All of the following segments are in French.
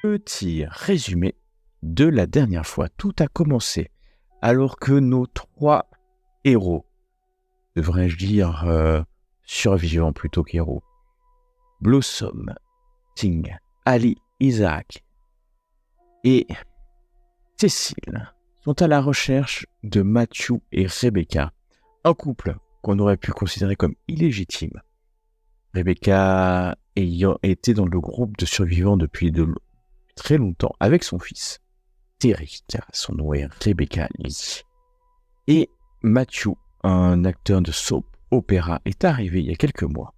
Petit résumé de la dernière fois. Tout a commencé alors que nos trois héros, devrais-je dire survivants plutôt qu'héros, Blossom, Ting, Ali, Isaac et Cécile sont à la recherche de Matthew et Rebecca, un couple qu'on aurait pu considérer comme illégitime. Rebecca ayant été dans le groupe de survivants depuis très longtemps avec son fils, Terry, car son nom est Rebecca Lee. Et Matthew, un acteur de soap opéra, est arrivé il y a quelques mois.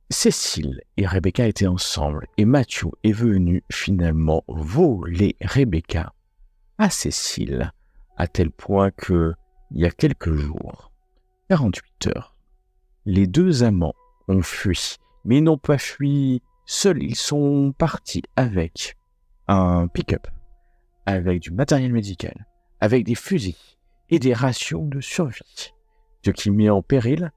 Cécile et Rebecca étaient ensemble et Matthew est venu finalement voler Rebecca à Cécile, à tel point que, il y a quelques jours, 48 heures, les deux amants ont fui, mais ils n'ont pas fui seuls, ils sont partis avec un pick-up, avec du matériel médical, avec des fusils et des rations de survie, ce qui met en péril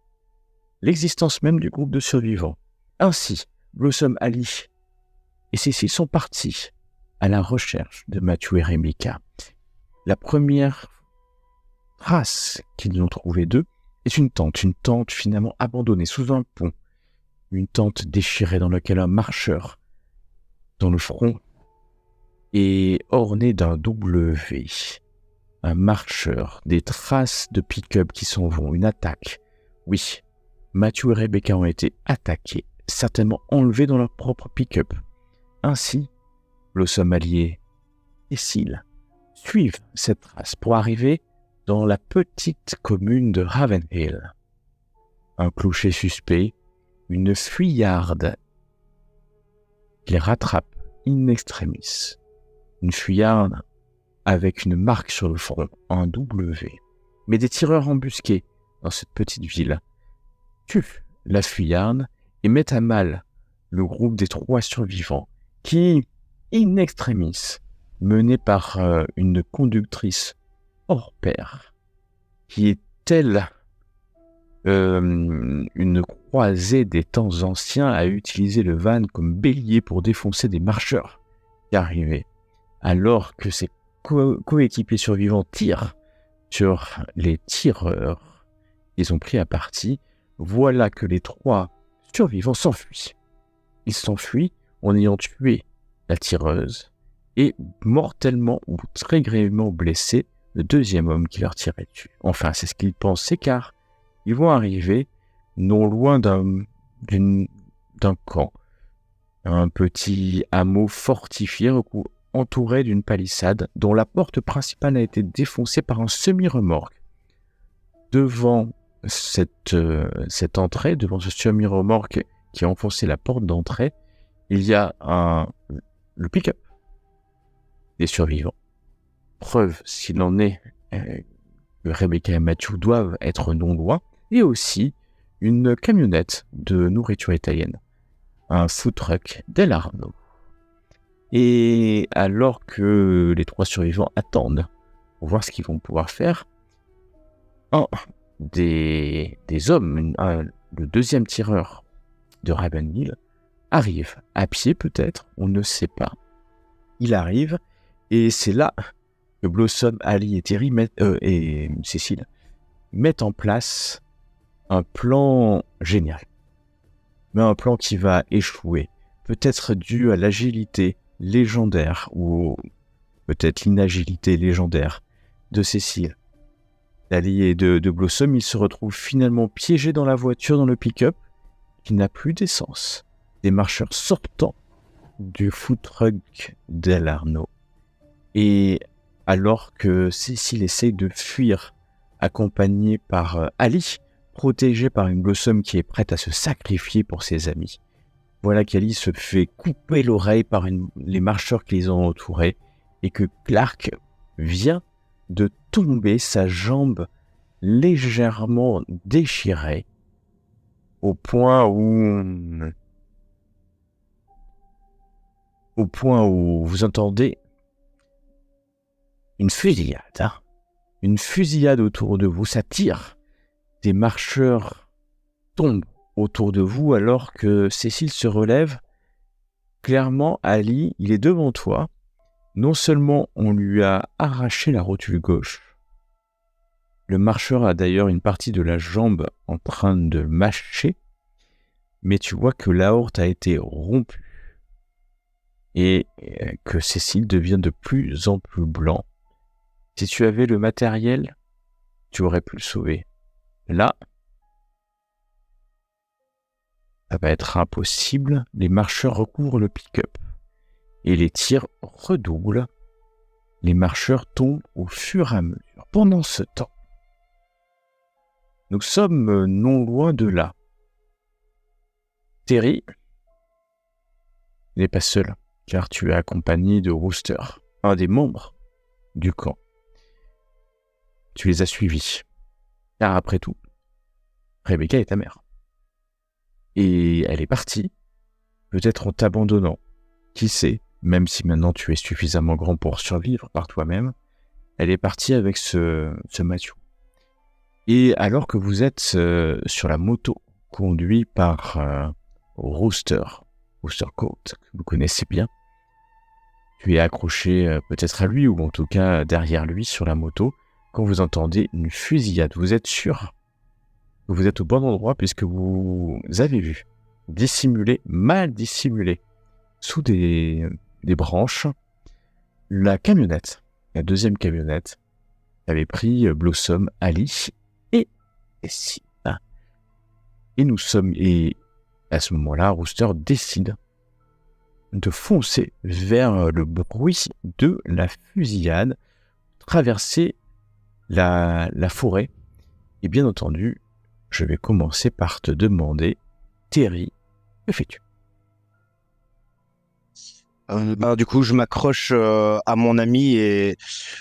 l'existence même du groupe de survivants. Ainsi, Blossom, Ali et Cécile sont partis à la recherche de Matthew et Rebecca. La première trace qu'ils ont trouvée d'eux est une tente finalement abandonnée sous un pont, une tente déchirée dans laquelle un marcheur, dont le front est orné d'un W, un marcheur, des traces de pick-up qui s'en vont, une attaque. Oui, Matthew et Rebecca ont été attaqués, certainement enlevés dans leur propre pick-up. Ainsi, Blossom, Ali et Cécile suivent cette trace pour arriver dans la petite commune de Ravenhill. Un clocher suspect, une fuyarde les rattrape in extremis. Une fuyarde avec une marque sur le front, un W. Mais des tireurs embusqués dans cette petite ville tuent la fuyarde et mettent à mal le groupe des trois survivants qui, in extremis, menés par une conductrice hors pair, qui est telle une croisée des temps anciens, a utilisé le van comme bélier pour défoncer des marcheurs qui arrivaient, alors que ses coéquipiers survivants tirent sur les tireurs qu'ils ont pris à partie. Voilà que les trois survivants s'enfuient. Ils s'enfuient en ayant tué la tireuse et mortellement ou très grièvement blessé le deuxième homme qui leur tirait dessus. Enfin, c'est ce qu'ils pensaient, car ils vont arriver non loin d'un camp, un petit hameau fortifié entouré d'une palissade dont la porte principale a été défoncée par un semi-remorque. Devant cette entrée, devant ce semi-remorque qui a enfoncé la porte d'entrée, il y a le pick-up des survivants. Preuve, s'il en est, que Rebecca et Matthew doivent être non loin, et aussi une camionnette de nourriture italienne, un food truck Del Arno. Et alors que les trois survivants attendent pour voir ce qu'ils vont pouvoir faire, un des hommes, le deuxième tireur de Ravenhill, arrive, à pied peut-être, on ne sait pas. Il arrive, et c'est là que Blossom, Ali et Terry et Cécile mettent en place un plan génial. Mais un plan qui va échouer, peut-être dû à l'agilité légendaire, ou peut-être l'inagilité légendaire de Cécile, d'Ali et de Blossom. Ils se retrouvent finalement piégés dans la voiture, dans le pick-up, qui n'a plus d'essence. Des marcheurs sortant du food truck Del Arno. Et alors que Cécile essaye de fuir, accompagnée par Ali, protégée par une Blossom qui est prête à se sacrifier pour ses amis. Voilà qu'Ali se fait couper l'oreille par les marcheurs qui les ont entourés, et que Clark vient de tomber, sa jambe légèrement déchirée, au point où vous entendez une fusillade, une fusillade autour de vous, ça tire, des marcheurs tombent autour de vous alors que Cécile se relève clairement, Ali, il est devant toi. Non seulement on lui a arraché la rotule gauche, le marcheur a d'ailleurs une partie de la jambe en train de mâcher, mais tu vois que l'aorte a été rompue et que Cécile devient de plus en plus blanc. Si tu avais le matériel, tu aurais pu le sauver. Là, ça va être impossible. Les marcheurs recouvrent le pick-up et les tirs redoublent. Les marcheurs tombent au fur et à mesure. Pendant ce temps, nous sommes non loin de là. Terry n'est pas seul, car tu es accompagné de Rooster, un des membres du camp. Tu les as suivis, car après tout, Rebecca est ta mère. Et elle est partie, peut-être en t'abandonnant. Qui sait, même si maintenant tu es suffisamment grand pour survivre par toi-même, elle est partie avec ce Matthew. Et alors que vous êtes sur la moto conduit par Rooster Coat, que vous connaissez bien, tu es accroché peut-être à lui ou en tout cas derrière lui sur la moto quand vous entendez une fusillade. Vous êtes sûr que vous êtes au bon endroit puisque vous avez vu, mal dissimulé, sous des branches, la deuxième camionnette, avait pris Blossom, Ali et Cécile. Et à ce moment-là, Rooster décide de foncer vers le bruit de la fusillade, traverser la forêt. Et bien entendu, je vais commencer par te demander, Terry, que fais-tu ? Du coup, je m'accroche à mon ami et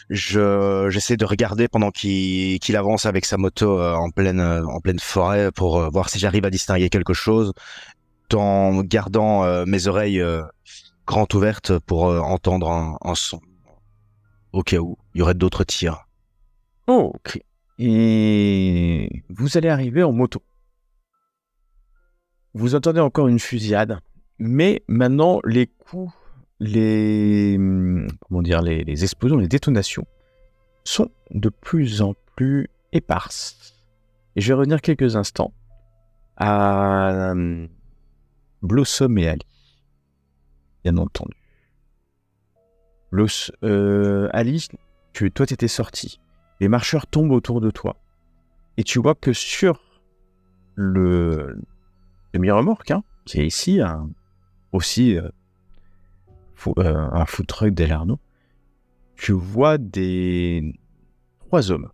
j'essaie de regarder pendant qu'il avance avec sa moto en pleine forêt pour voir si j'arrive à distinguer quelque chose, en gardant mes oreilles grandes ouvertes pour entendre un son au cas où il y aurait d'autres tirs. Oh, ok. Et vous allez arriver en moto. Vous entendez encore une fusillade, mais maintenant les coups, les explosions, les détonations sont de plus en plus éparses. Et je vais revenir quelques instants à Blossom et Ali, bien entendu. Ali, toi t'étais sorti. Les marcheurs tombent autour de toi. Et tu vois que sur le demi-remorque, qui est ici, aussi un food truck d'Elarno, tu vois 3 hommes.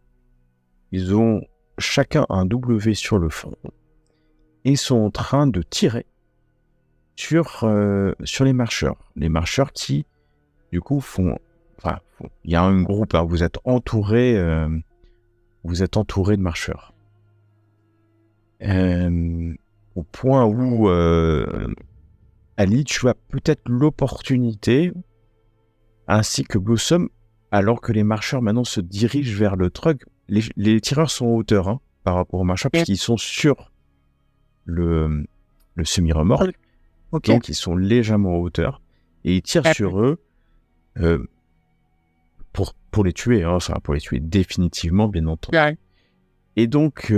Ils ont chacun un W sur le front et sont en train de tirer sur les marcheurs. Les marcheurs qui, du coup, il y a un groupe, vous êtes entouré de marcheurs. Au point où Ali, tu as peut-être l'opportunité, ainsi que Blossom, alors que les marcheurs maintenant se dirigent vers le truck. Les tireurs sont en hauteur par rapport aux marcheurs, puisqu'ils sont sur le semi-remorque. Okay. Donc ils sont légèrement en hauteur et ils tirent sur eux pour les tuer, pour les tuer définitivement, bien entendu. Ouais. Et donc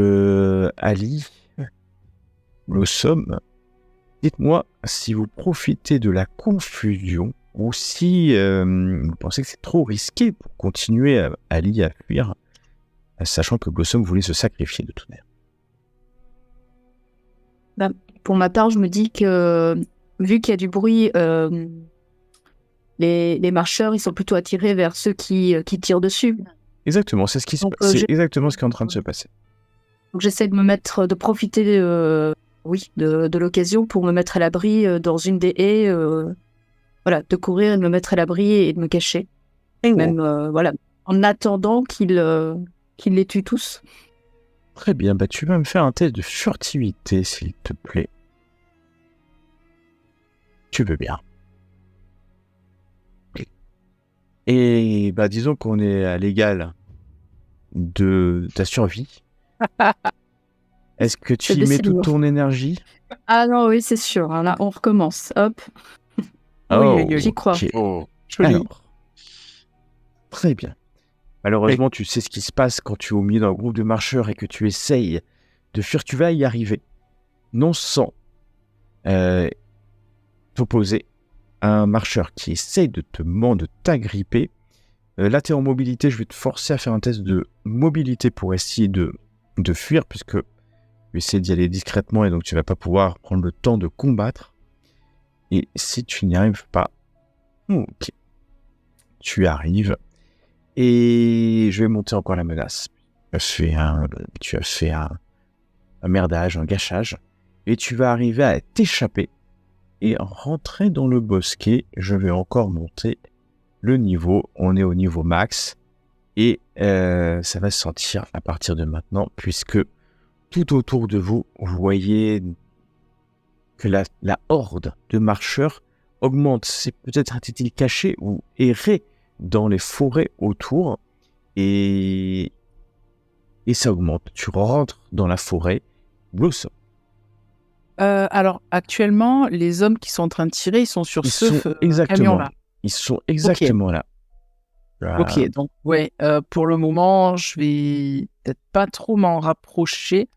Ali, Blossom, dites-moi si vous profitez de la confusion ou si vous pensez que c'est trop risqué pour continuer Ali à fuir, sachant que Blossom voulait se sacrifier de toute manière. Pour ma part, je me dis que vu qu'il y a du bruit, les marcheurs, ils sont plutôt attirés vers ceux qui tirent dessus. Exactement, c'est exactement ce qui est en train de se passer. Donc j'essaie de profiter de l'occasion pour me mettre à l'abri dans une des haies, de courir et de me mettre à l'abri et de me cacher. Même en attendant qu'il les tue tous. Très bien, tu vas me faire un test de furtivité, s'il te plaît. Tu veux bien. Et disons qu'on est à l'égal de ta survie. Est-ce que tu y mets toute ton énergie ? Ah non, oui, c'est sûr. Là, on recommence. Hop. J'y crois. Ok. Oh, joli. Alors, très bien. Malheureusement, tu sais ce qui se passe quand tu es au milieu d'un groupe de marcheurs et que tu essayes de fuir. Tu vas y arriver, non sans t'opposer à un marcheur qui essaye de t'agripper. Là, tu es en mobilité. Je vais te forcer à faire un test de mobilité pour essayer de fuir, puisque tu essaies d'y aller discrètement et donc tu vas pas pouvoir prendre le temps de combattre. Et si tu n'y arrives pas, ok, tu arrives. Et je vais monter encore la menace. Tu as fait un merdage, un gâchage. Et tu vas arriver à t'échapper et rentrer dans le bosquet. Je vais encore monter le niveau. On est au niveau max. Et ça va se sentir à partir de maintenant, puisque tout autour de vous, vous voyez que la horde de marcheurs augmente. C'est peut-être était-il caché ou erré dans les forêts autour, et ça augmente. Tu rentres dans la forêt. Blossom. Alors, actuellement, les hommes qui sont en train de tirer, ils sont sur camion-là. Ils sont exactement là. Ok, donc, pour le moment, je vais peut-être pas trop m'en rapprocher.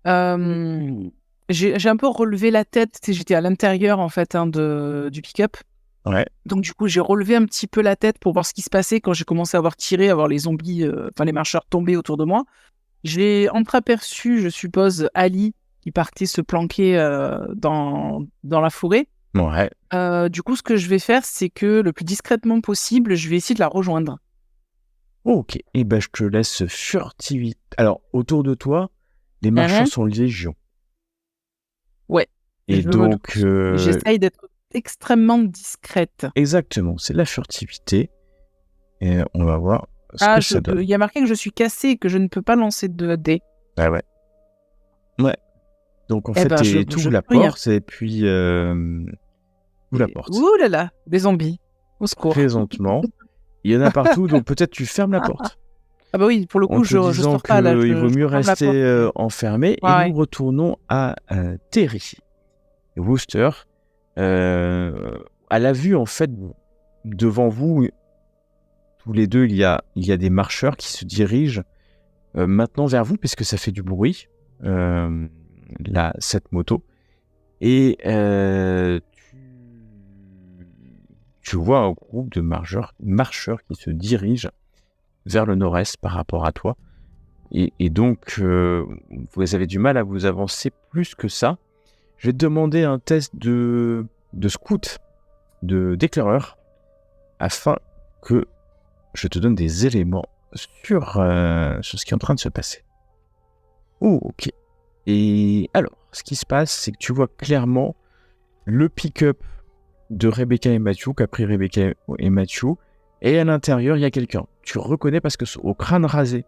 J'ai un peu relevé la tête, j'étais à l'intérieur, en fait, du pick-up. Ouais. Donc du coup, j'ai relevé un petit peu la tête pour voir ce qui se passait quand j'ai commencé à voir les zombies, les marcheurs tomber autour de moi. J'ai entreaperçu, je suppose, Ali qui partait se planquer dans la forêt. Ouais. Du coup, ce que je vais faire, c'est que le plus discrètement possible, je vais essayer de la rejoindre. Ok. Et ben, je te laisse furtivité. Alors, autour de toi, les marcheurs sont légion. Ouais. Et donc, j'essaye d'être extrêmement discrète. Exactement, c'est la furtivité. Et on va voir ce que ça donne. Il y a marqué que je suis cassé et que je ne peux pas lancer de dés. Ah ouais. Ouais. Donc en fait, tu ouvres la porte et puis ouvre la porte. Ouh là là, des zombies. Au secours. Présentement, il y en a partout, donc peut-être tu fermes la porte. Ah bah oui, pour le coup, je sors pas là. Il vaut mieux rester enfermé. Ouais. Et nous retournons à Terry. Wooster. À la vue, en fait, devant vous, tous les deux, il y a des marcheurs qui se dirigent maintenant vers vous, puisque ça fait du bruit, cette moto. Et tu vois un groupe de marcheurs qui se dirigent vers le nord-est par rapport à toi. Et donc, vous avez du mal à vous avancer plus que ça. Je vais te demander un test de scout, d'éclaireur, afin que je te donne des éléments sur ce qui est en train de se passer. Oh, ok. Et alors, ce qui se passe, c'est que tu vois clairement le pick-up de Rebecca et Matthew, qu'a pris Rebecca et Matthew, et à l'intérieur, il y a quelqu'un. Tu reconnais, parce que au crâne rasé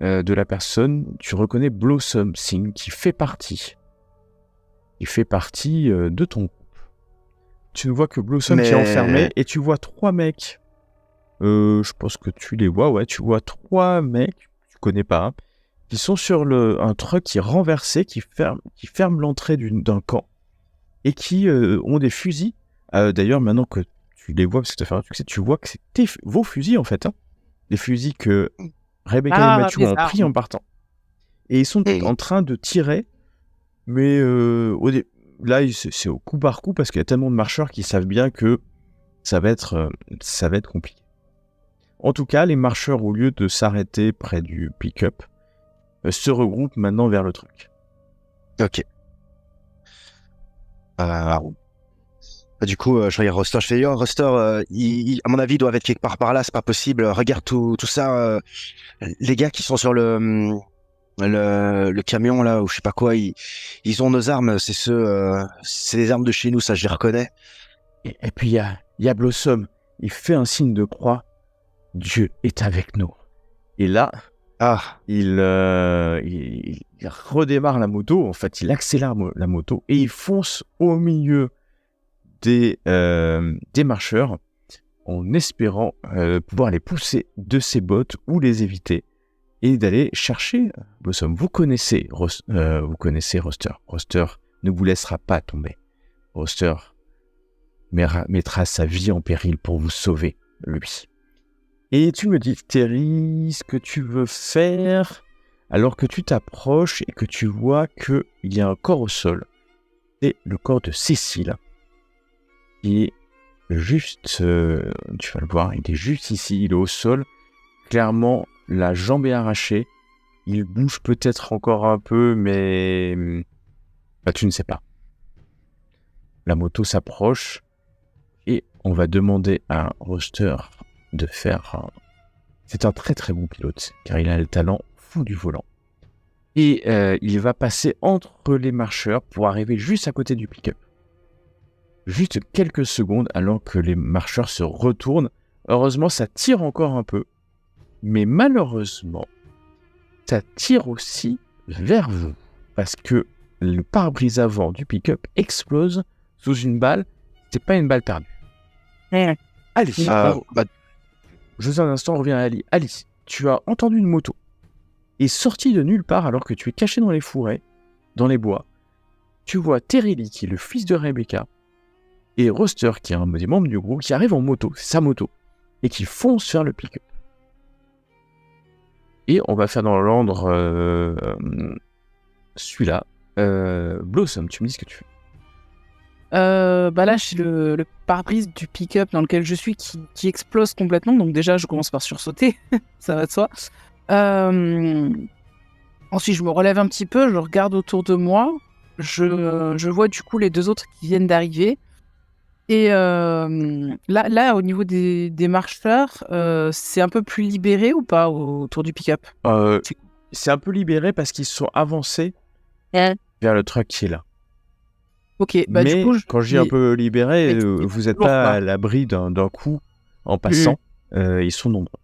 de la personne, tu reconnais Blossom Singh, qui fait partie de ton groupe. Tu ne vois que Blossom qui est enfermé, et tu vois 3 mecs. Je pense que tu les vois, ouais. Tu vois 3 mecs, tu connais pas, hein, qui sont sur un truck qui est renversé, qui ferme l'entrée d'un camp, et qui ont des fusils. D'ailleurs, maintenant que tu les vois, parce que tu as fait un succès, tu vois que c'était vos fusils, en fait. Hein. Les fusils que Rebecca et Matthew ont pris en partant. Et ils sont en train de tirer, mais là, c'est au coup par coup, parce qu'il y a tellement de marcheurs qui savent bien que ça va être compliqué. En tout cas, les marcheurs, au lieu de s'arrêter près du pick-up, se regroupent maintenant vers le truc. Ok. Du coup, je regarde Roster, je fais Roster, à mon avis, ils doivent être quelque part par là, c'est pas possible. Regarde tout ça. Les gars qui sont sur le camion là, ou je sais pas quoi, ils ont nos armes, c'est les armes de chez nous, ça je les reconnais. Et puis il y a Blossom, il fait un signe de croix. Dieu est avec nous. Et là, il redémarre la moto, en fait, il accélère la moto et il fonce au milieu des marcheurs en espérant pouvoir les pousser de ses bottes ou les éviter et d'aller chercher Blossom. Vous connaissez Roster. Roster ne vous laissera pas tomber. Roster mettra sa vie en péril pour vous sauver, lui. Et tu me dis, Terry, ce que tu veux faire, alors que tu t'approches et que tu vois qu'il y a un corps au sol. C'est le corps de Cécile. Il est juste, tu vas le voir, il est juste ici, il est au sol. Clairement, la jambe est arrachée. Il bouge peut-être encore un peu, mais tu ne sais pas. La moto s'approche et on va demander à Roster de faire... C'est un très très bon pilote, car il a le talent fou du volant. Et il va passer entre les marcheurs pour arriver juste à côté du pick-up. Juste quelques secondes alors que les marcheurs se retournent. Heureusement, ça tire encore un peu. Mais malheureusement, ça tire aussi vers vous. Parce que le pare-brise avant du pick-up explose sous une balle. C'est pas une balle perdue. Allez, juste un instant, on revient à Ali. Ali, tu as entendu une moto. Et sorti de nulle part alors que tu es caché dans les fourrés, dans les bois. Tu vois Terry Lee, qui est le fils de Rebecca, et Roster, qui est un des membres du groupe, qui arrive en moto, c'est sa moto, et qui fonce vers le pick-up. Et on va faire dans l'ordre celui-là. Blossom, tu me dis ce que tu fais. Là, j'ai le pare-brise du pick-up dans lequel je suis qui explose complètement. Donc déjà, je commence par sursauter. Ça va de soi. Ensuite, je me relève un petit peu. Je regarde autour de moi. Je vois du coup les deux autres qui viennent d'arriver. Et là, au niveau des marcheurs, c'est un peu plus libéré ou pas autour du pick-up? C'est un peu libéré parce qu'ils sont avancés vers le truck qui est là. Ok, mais du coup, quand je dis un peu libéré, vous n'êtes pas à l'abri d'un coup en passant. Ils sont nombreux.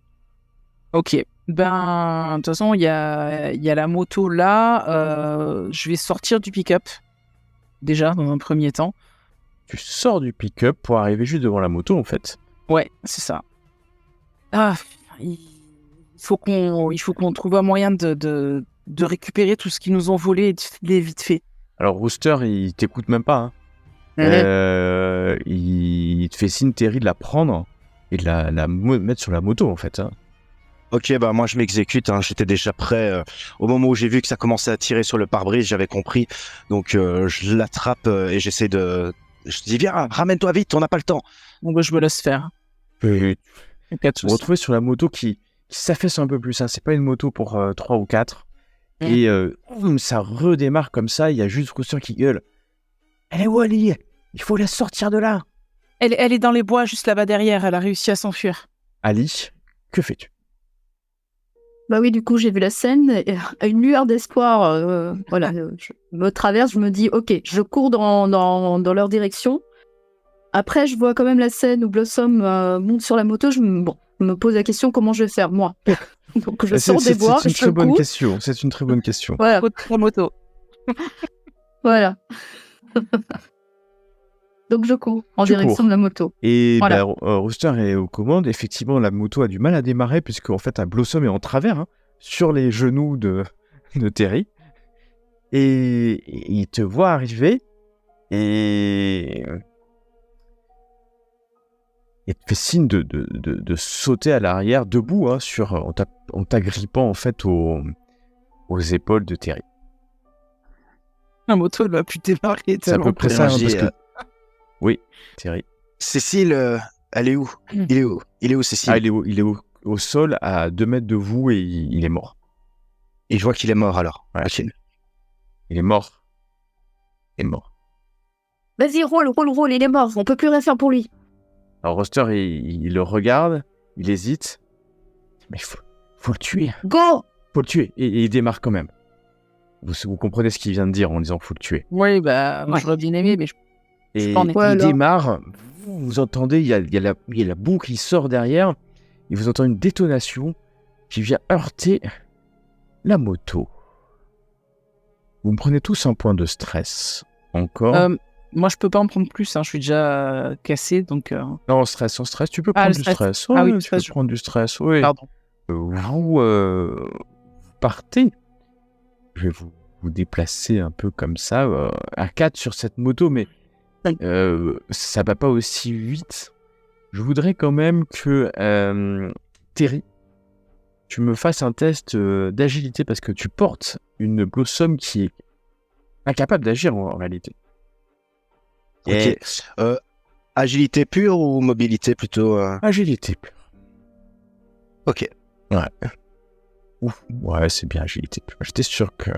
Ok. De toute façon, il y a la moto là. Je vais sortir du pick-up déjà dans un premier temps. Tu sors du pick-up pour arriver juste devant la moto, en fait. Ouais, c'est ça. Il faut qu'on trouve un moyen de récupérer tout ce qu'ils nous ont volé et de filer vite fait. Alors, Rooster, il t'écoute même pas. Hein. Il te fait signe, Terry, de la prendre et de la mettre sur la moto, en fait. Hein. Ok, moi je m'exécute, hein. J'étais déjà prêt. Au moment où j'ai vu que ça commençait à tirer sur le pare-brise, j'avais compris. Donc je l'attrape et j'essaie de... Je dis, viens, ramène-toi vite, on n'a pas le temps. Bon, je me laisse faire. Vous vous retrouvez sur la moto qui s'affaisse un peu plus. Hein. C'est pas une moto pour 3 ou 4. Et ça redémarre comme ça. Il y a juste Rooster qui gueule. Elle est où, Ali? Il faut la sortir de là. Elle est dans les bois juste là-bas derrière. Elle a réussi à s'enfuir. Ali, que fais-tu? Bah oui, du coup, j'ai vu la scène, et à une lueur d'espoir, je me traverse, je me dis, ok, je cours dans leur direction. Après, je vois quand même la scène où Blossom monte sur la moto, je me pose la question, comment je vais faire, moi? Donc, je sors des bois, c'est une très bonne question, c'est une très bonne question. Voilà. La moto. Voilà. Donc, je cours en direction de la moto. Et voilà. Rooster est aux commandes. Effectivement, la moto a du mal à démarrer puisque en fait, Blossom est en travers sur les genoux de Terry. Et il te voit arriver et il te fait signe de sauter à l'arrière, debout, en t'agrippant en fait aux épaules de Terry. La moto, elle va plus démarrer. C'est à peu près ça, parce que... Oui, Terry. Cécile, elle est où? Il est où, Cécile? Il est au sol, à 2 mètres de vous, et il est mort. Et je vois qu'il est mort, alors. Ouais. Okay. Il est mort. Il est mort. Vas-y, roule, il est mort, on peut plus rien faire pour lui. Alors, Roster, il le regarde, il hésite. Mais faut le tuer. Go! Faut le tuer. Et il démarre quand même. Vous comprenez ce qu'il vient de dire en disant faut le tuer. Oui, j'aurais bien aimé, mais Et il démarre, vous entendez, il y a la boue qui sort derrière, et vous entendez une détonation qui vient heurter la moto. Vous me prenez tous un point de stress. Encore. Moi, je peux pas en prendre plus, je suis déjà cassé, donc... Non, en stress, tu peux prendre du stress. Ah oui, tu peux prendre du stress, oui. Pardon. Vous partez. Je vais vous déplacer un peu comme ça, à 4 sur cette moto, mais ça va pas aussi vite. Je voudrais quand même que Terry, tu me fasses un test d'agilité parce que tu portes une Blossom qui est incapable d'agir en réalité. Ok. Agilité pure ou mobilité plutôt Agilité. Ok. Ouf, ouais, c'est bien agilité. J'étais sûr que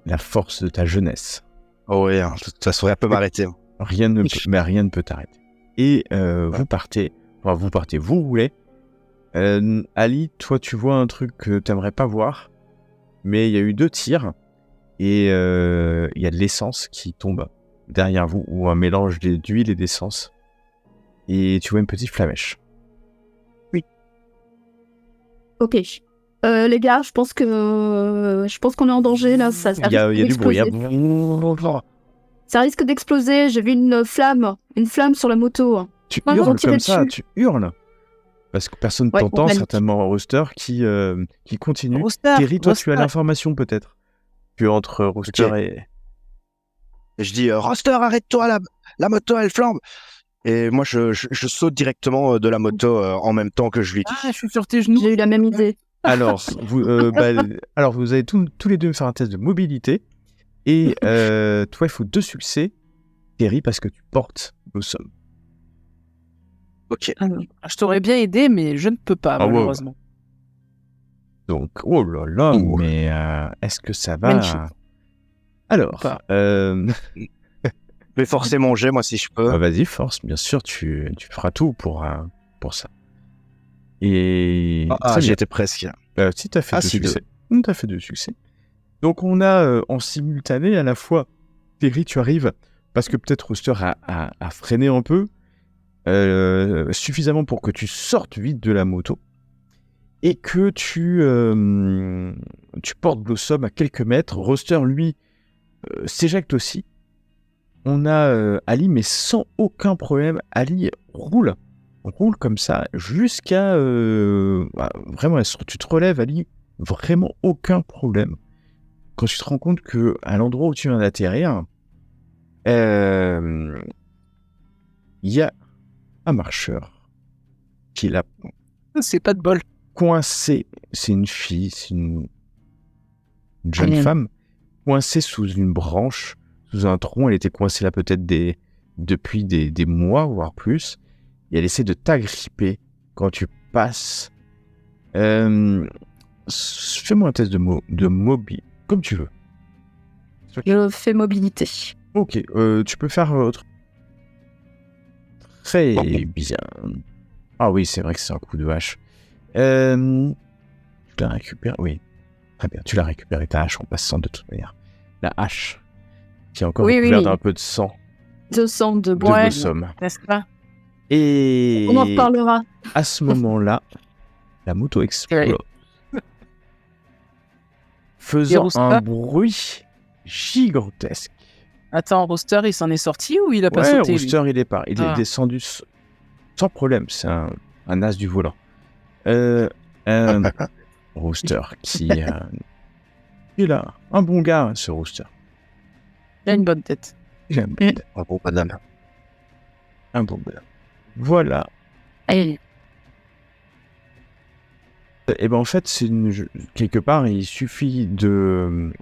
la force de ta jeunesse, Oh ouais, de toute façon, rien peut m'arrêter. rien ne peut t'arrêter. Et vous roulez. Ali, toi, tu vois un truc que t'aimerais pas voir, mais il y a eu 2 tirs et il y a de l'essence qui tombe derrière vous, ou un mélange d'huile et d'essence. Et tu vois une petite flamèche. Ok. Les gars, je pense qu'on est en danger là. Ça Il y a risque du bruit. d'exploser. Ça risque d'exploser. J'ai vu une flamme sur la moto. Tu Moi, hurles j'en tirais comme ça, dessus. tu hurles. Parce que personne Ouais, t'entend, on panique. certainement Rooster qui continue. Rooster, Terry, toi, tu as Rooster. l'information peut-être que entre Rooster Ok. et... Et je dis, Roster, arrête-toi, la moto, elle flambe. Et moi, je saute directement de la moto en même temps que je lui dis. Ah, je suis sur tes genoux. J'ai eu la même idée. Alors, vous allez tous les deux me faire un test de mobilité. Et toi, il faut 2 succès, Terry, parce que tu portes Blossom. Ok. Je t'aurais bien aidé, mais je ne peux pas, Ah ouais, malheureusement. Donc, oh là là, Ouh. mais est-ce que ça va Magnifique. Alors, Pas. Je vais forcer mon jet, moi, si je peux. vas-y, force, bien sûr, tu feras tout pour ça. Et très J'y bien. étais presque. Si t'as fait Ah, 2 si, succès. T'as fait 2 succès. Donc on a en simultané à la fois Terry, tu arrives parce que peut-être Rooster a freiné un peu suffisamment pour que tu sortes vite de la moto et que tu portes Blossom à quelques mètres. Rooster lui s'éjecte aussi. On a Ali, mais sans aucun problème. Ali roule comme ça jusqu'à vraiment, tu te relèves, Ali, vraiment aucun problème. Quand tu te rends compte que à l'endroit où tu viens d'atterrir, il y a un marcheur qui l'a C'est pas de bol. coincé. C'est une fille, c'est une jeune femme coincée sous une branche, sous un tronc. Elle était coincée là peut-être depuis des mois, voire plus. Et elle essaie de t'agripper quand tu passes. Fais-moi un test de mobile, comme tu veux. Je fais mobilité. Ok, tu peux faire autre. Très bien. Ah oui, c'est vrai que c'est un coup de hache. Tu la récupères. Oui, très bien. Tu l'as récupéré ta hache en passant de toute manière. La hache qui est encore Oui, recouverte oui. d'un peu de sang De sang de de bois. Blossom. N'est-ce pas? Et On en reparlera. à ce moment-là, la moto explose, faisant Rooster un bruit gigantesque. Attends, Rooster, il s'en est sorti ou il a pas Ouais, sauté lui Rooster, il est Ah. descendu sans problème. C'est un as du volant. Rooster qui est là, un bon gars, ce Rooster. Il a une bonne tête. J'aime Un bon madame. un bon gars. Voilà. Allez. Et ben en fait, quelque part, il suffit de,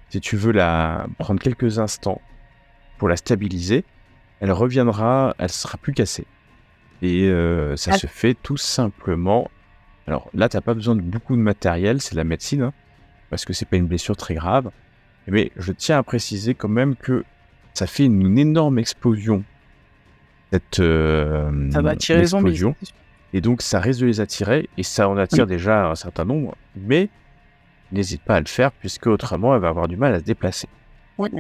si tu veux la prendre quelques instants pour la stabiliser, elle reviendra, elle sera plus cassée. Et ça se fait tout simplement. Alors là, t'as pas besoin de beaucoup de matériel, c'est la médecine, hein, parce que c'est pas une blessure très grave. Mais je tiens à préciser quand même que ça fait une énorme explosion. Cette Ça va attirer les zombies. explosion. Et donc ça risque de les attirer, et ça en attire déjà un certain nombre, mais n'hésite pas à le faire, puisque autrement elle va avoir du mal à se déplacer. Ouais.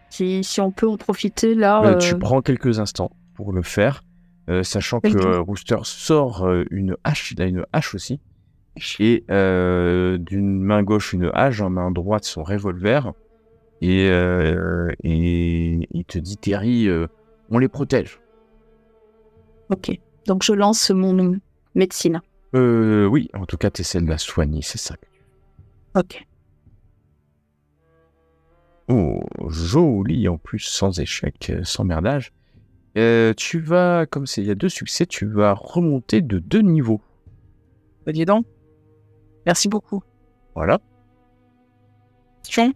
Si on peut en profiter là. Tu prends quelques instants pour le faire, sachant que Rooster sort une hache, il a une hache aussi, et d'une main gauche une hache, en main droite son revolver, et il te dit Terry, on les protège. Ok. Donc je lance mon médecine. Oui, en tout cas t'essaies de la soigner, c'est ça. Ok. Oh, joli en plus, sans échec, sans merdage. Tu vas, comme il y a 2 succès, tu vas remonter de 2 niveaux. Bah, dis donc. Merci beaucoup. Voilà. Question.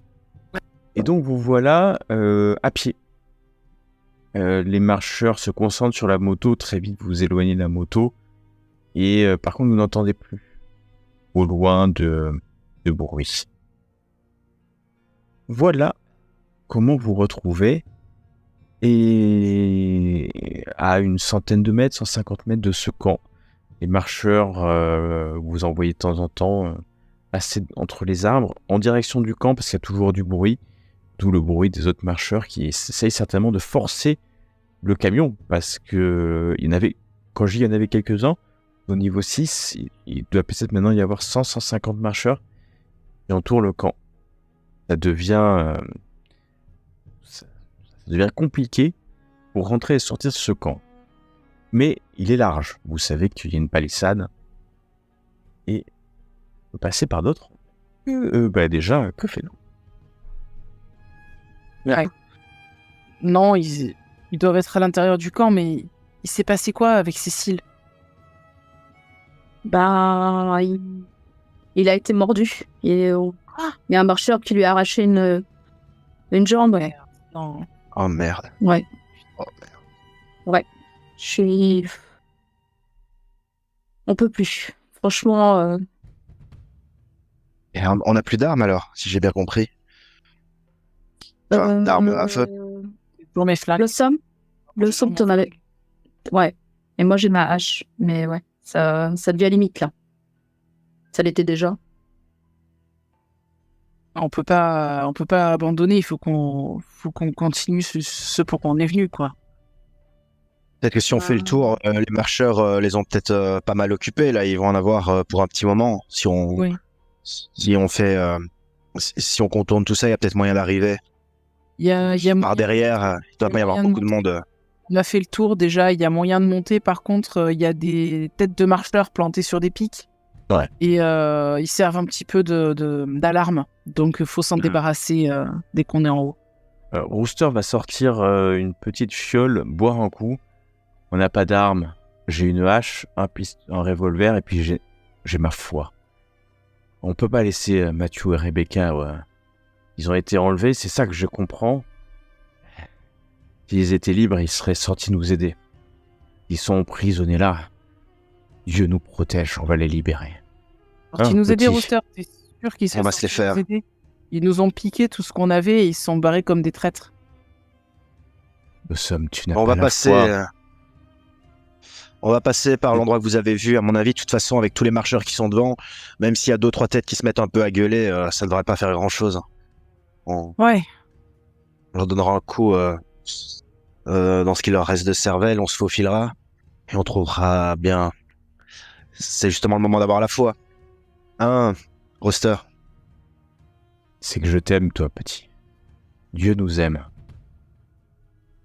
Et donc vous voilà à pied. Les marcheurs se concentrent sur la moto, très vite vous vous éloignez de la moto. Et par contre vous n'entendez plus au loin de bruit. Voilà comment vous retrouvez. Et à une centaine de mètres, 150 mètres de ce camp, les marcheurs vous envoyez de temps en temps passer entre les arbres en direction du camp parce qu'il y a toujours du bruit, d'où le bruit des autres marcheurs qui essayent certainement de forcer le camion parce que quand il y en avait quelques-uns, au niveau 6, il doit peut-être maintenant y avoir 100-150 marcheurs qui entourent le camp. Ça devient compliqué pour rentrer et sortir de ce camp. Mais il est large. Vous savez qu'il y a une palissade. Et on peut passer par d'autres. Déjà, que fait-on? Non, ils doivent être à l'intérieur du camp, mais il s'est passé quoi avec Cécile? Bah, il a été mordu. Il y a un marcheur qui lui a arraché une jambe. Ouais. Non. Oh merde. Ouais. Oh, merde. On peut plus. Franchement. Et on n'a plus d'armes alors, si j'ai bien compris. Enfin, d'armes à feu. Pour mes flingues. Le somme, t'en avais. Ouais. Et moi, j'ai ma hache. Mais ouais, ça devient limite là. Ça l'était déjà. On peut pas abandonner. Il faut qu'on continue ce pour qu'on est venu, quoi. Peut-être que si on fait le tour, les marcheurs les ont peut-être pas mal occupés. Là, ils vont en avoir pour un petit moment. Si on fait, si on contourne tout ça, il y a peut-être moyen d'arriver. Par derrière, il doit pas y avoir beaucoup de monde. On a fait le tour déjà. Il y a moyen de monter. Par contre, il y a des têtes de marcheurs plantées sur des pics. Ouais. Et ils servent un petit peu d'alarme. Donc, il faut s'en débarrasser dès qu'on est en haut. Rooster va sortir une petite fiole, boire un coup. On n'a pas d'armes. J'ai une hache, un revolver et puis j'ai ma foi. On peut pas laisser Matthew et Rebecca. Ils ont été enlevés, c'est ça que je comprends. S'ils étaient libres, ils seraient sortis nous aider. Ils sont emprisonnés là. Dieu nous protège, on va les libérer. Ils nous aider, Rooster. T'es sûr qu'ils On va se les faire. Ils nous ont piqué tout ce qu'on avait et ils se sont barrés comme des traîtres. Nous sommes, tu n'as On pas va la passer. foi. On va passer par l'endroit que vous avez vu. À mon avis, de toute façon, avec tous les marcheurs qui sont devant, même s'il y a 2-3 têtes qui se mettent un peu à gueuler, ça ne devrait pas faire grand-chose. On leur donnera un coup dans ce qu'il leur reste de cervelle, on se faufilera et on trouvera bien. C'est justement le moment d'avoir la foi. Hein, Rooster? C'est que je t'aime, toi, petit. Dieu nous aime.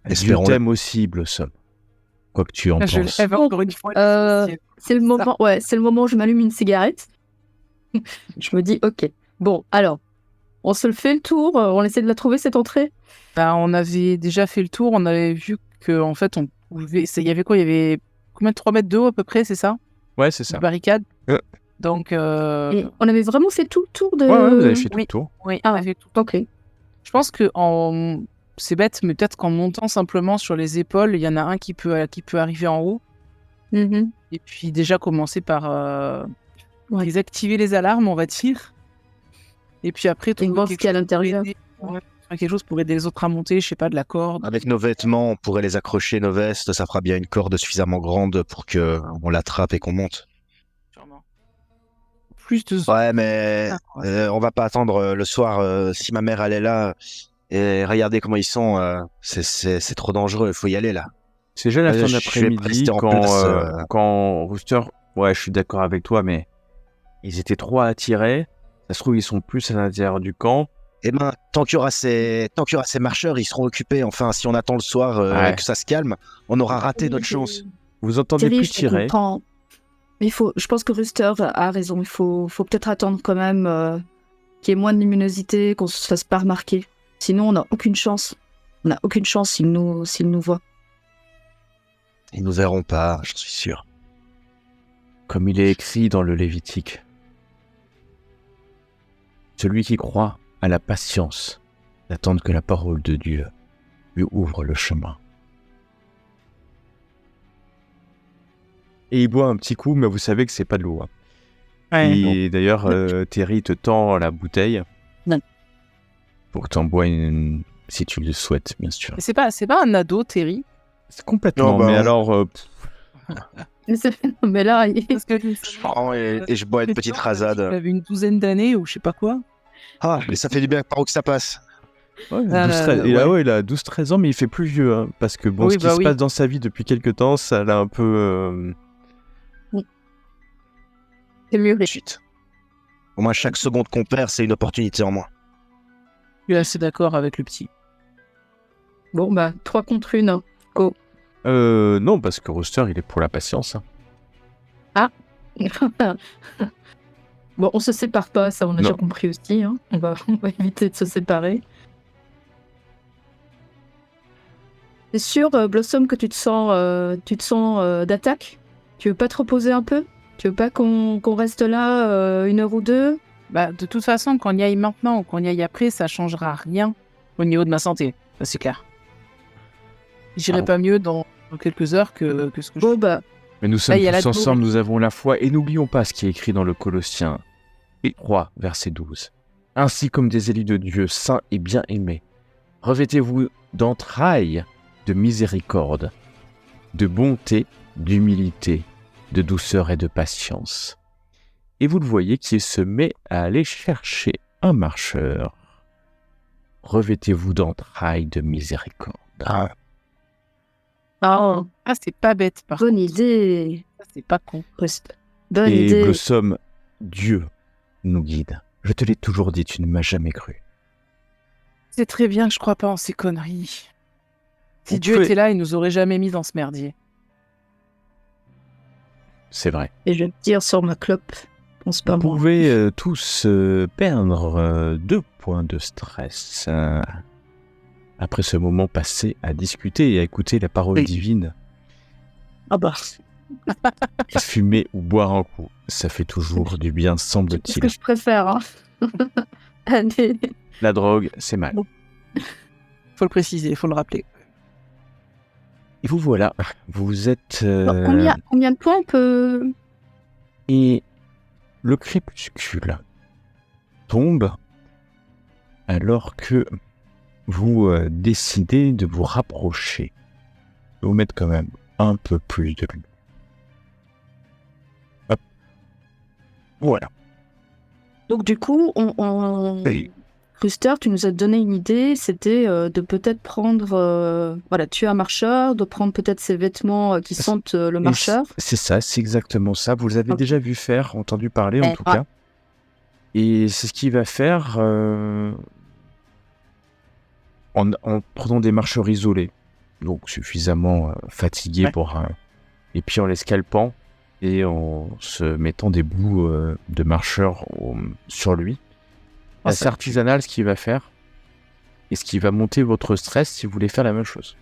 Dieu Espérons-le. t'aime aussi, Blossom. Quoi que tu en Je penses. rêve encore une fois. C'est le moment. Ouais, c'est le moment où je m'allume une cigarette. Je me dis, ok. Bon, alors, on se le fait le tour. On essaie de la trouver cette entrée. On avait déjà fait le tour. On avait vu que en fait, on pouvait. Il y avait quoi? Il y avait combien de 3 mètres de haut à peu près, c'est ça? Ouais, c'est ça. De barricade. Donc. Et on avait vraiment fait tout le tour de. Ouais, vous avez fait tout le tour. Oui. Ah on ouais. avait tout. Ok. Je pense que c'est bête, mais peut-être qu'en montant simplement sur les épaules, il y en a un qui peut arriver en haut. Mhm. Et puis déjà commencer par Ouais. désactiver les alarmes, on va dire. Et puis après, Et voir ce qu'il y a à l'intérieur. Quelque chose pour aider les autres à monter, je sais pas, de la corde. Avec nos vêtements, on pourrait les accrocher, nos vestes. Ça fera bien une corde suffisamment grande pour que on l'attrape et qu'on monte. Sûrement. Plus de Ouais, mais on va pas attendre le soir. Si ma mère elle est là, et regardez comment ils sont, c'est trop dangereux. Il faut y aller là. C'est déjà la fin Je vais d'après-midi rester en quand, place, quand Rooster... Ouais, je suis d'accord avec toi, mais ils étaient trop attirés. Ça se trouve, ils sont plus à l'intérieur du camp. Eh ben, tant qu'il y aura ces marcheurs, ils seront occupés. Enfin, si on attend le soir Ouais. et que ça se calme, on aura raté notre chance. Vous entendez Thierry, plus je te tirer. comprends. Mais je pense que Rooster a raison. Il faut peut-être attendre quand même qu'il y ait moins de luminosité, qu'on se fasse pas remarquer. Sinon, on n'a aucune chance. On n'a aucune chance s'ils nous voient. Ils nous verront pas, j'en suis sûr. Comme il est écrit dans le Lévitique. Celui qui croit à la patience d'attendre que la parole de Dieu lui ouvre le chemin. Et il boit un petit coup, mais vous savez que c'est pas de l'eau. Hein. Ouais. Et d'ailleurs, Terry te tend la bouteille. Non. Pour que tu en bois une, si tu le souhaites, bien sûr. Mais c'est pas un ado, Terry. C'est complètement, Non, bah, mais on- alors... Mais là, Parce que Je prends et je bois une petite Il rasade. avait une douzaine d'années ou je sais pas quoi. Ah, mais ça fait du bien par où que ça passe. ouais, Ah, 12-13 il a 12-13 ans, mais il fait plus vieux. Hein, parce que bon, Oui, ce qui bah se oui. passe dans sa vie depuis quelques temps, ça l'a un peu... c'est mûri. Suite. Au moins, chaque seconde qu'on perd, c'est une opportunité en moins. Je suis assez d'accord avec le petit. Bon, bah, 3 contre 1. non, parce que Rooster, il est pour la patience. Hein. Bon, on se sépare pas, ça on a Non. déjà compris aussi. Hein. On va éviter de se séparer. T'es sûr, Blossom, que tu te sens d'attaque? Tu veux pas te reposer un peu? Tu veux pas qu'on reste là 1 heure ou 2? Bah, de toute façon, qu'on y aille maintenant ou qu'on y aille après, ça changera rien au niveau de ma santé. Ça, c'est clair. J'irai bon. pas mieux dans quelques heures que ce que je... Bon, bah, Mais nous sommes il y a la tous ensemble, double. nous avons la foi, et n'oublions pas ce qui est écrit dans le Colossiens 3, verset 12. Ainsi comme des élus de Dieu, saints et bien-aimés, revêtez-vous d'entrailles de miséricorde, de bonté, d'humilité, de douceur et de patience. Et vous le voyez qui se met à aller chercher un marcheur. Revêtez-vous d'entrailles de miséricorde. Ah, ah, Ah, c'est pas bête, par bonne contre. idée. Ça, c'est pas con. Reste. Bonne Et idée. Blossom, Dieu nous guide. Je te l'ai toujours dit, tu ne m'as jamais cru. C'est très bien que je crois pas en ces conneries. Si On Dieu peut- était là, il nous aurait jamais mis dans ce merdier. C'est vrai. Et je tire sur ma clope. Pense pas Vous moi. pouvez tous perdre 2 points de stress après ce moment passé à discuter et à écouter la parole Oui. divine. Ah bah, Et fumer ou boire un coup, ça fait toujours du bien, c'est ce semble-t-il. que je préfère. Hein. Allez. La drogue, c'est mal. Faut le préciser, faut le rappeler. Et vous voilà, vous êtes... Bon, combien de points on peut... Et le crépuscule tombe alors que vous décidez de vous rapprocher. Je vais vous mettre quand même un peu plus de lumière. Hop. Voilà. Donc du coup, Oui. Rooster, tu nous as donné une idée, c'était de peut-être prendre... voilà, tuer un marcheur, de prendre peut-être ses vêtements qui sentent le Et marcheur. c'est ça, c'est exactement ça. Vous l'avez Ok. déjà vu faire, entendu parler en tout ouais. cas. Et c'est ce qu'il va faire en prenant des marcheurs isolés, donc suffisamment fatigués Ouais. pour et puis en les scalpant et en se mettant des bouts de marcheurs sur lui. Oh, C'est ça artisanal ce qu'il va faire et ce qui va monter votre stress si vous voulez faire la même chose.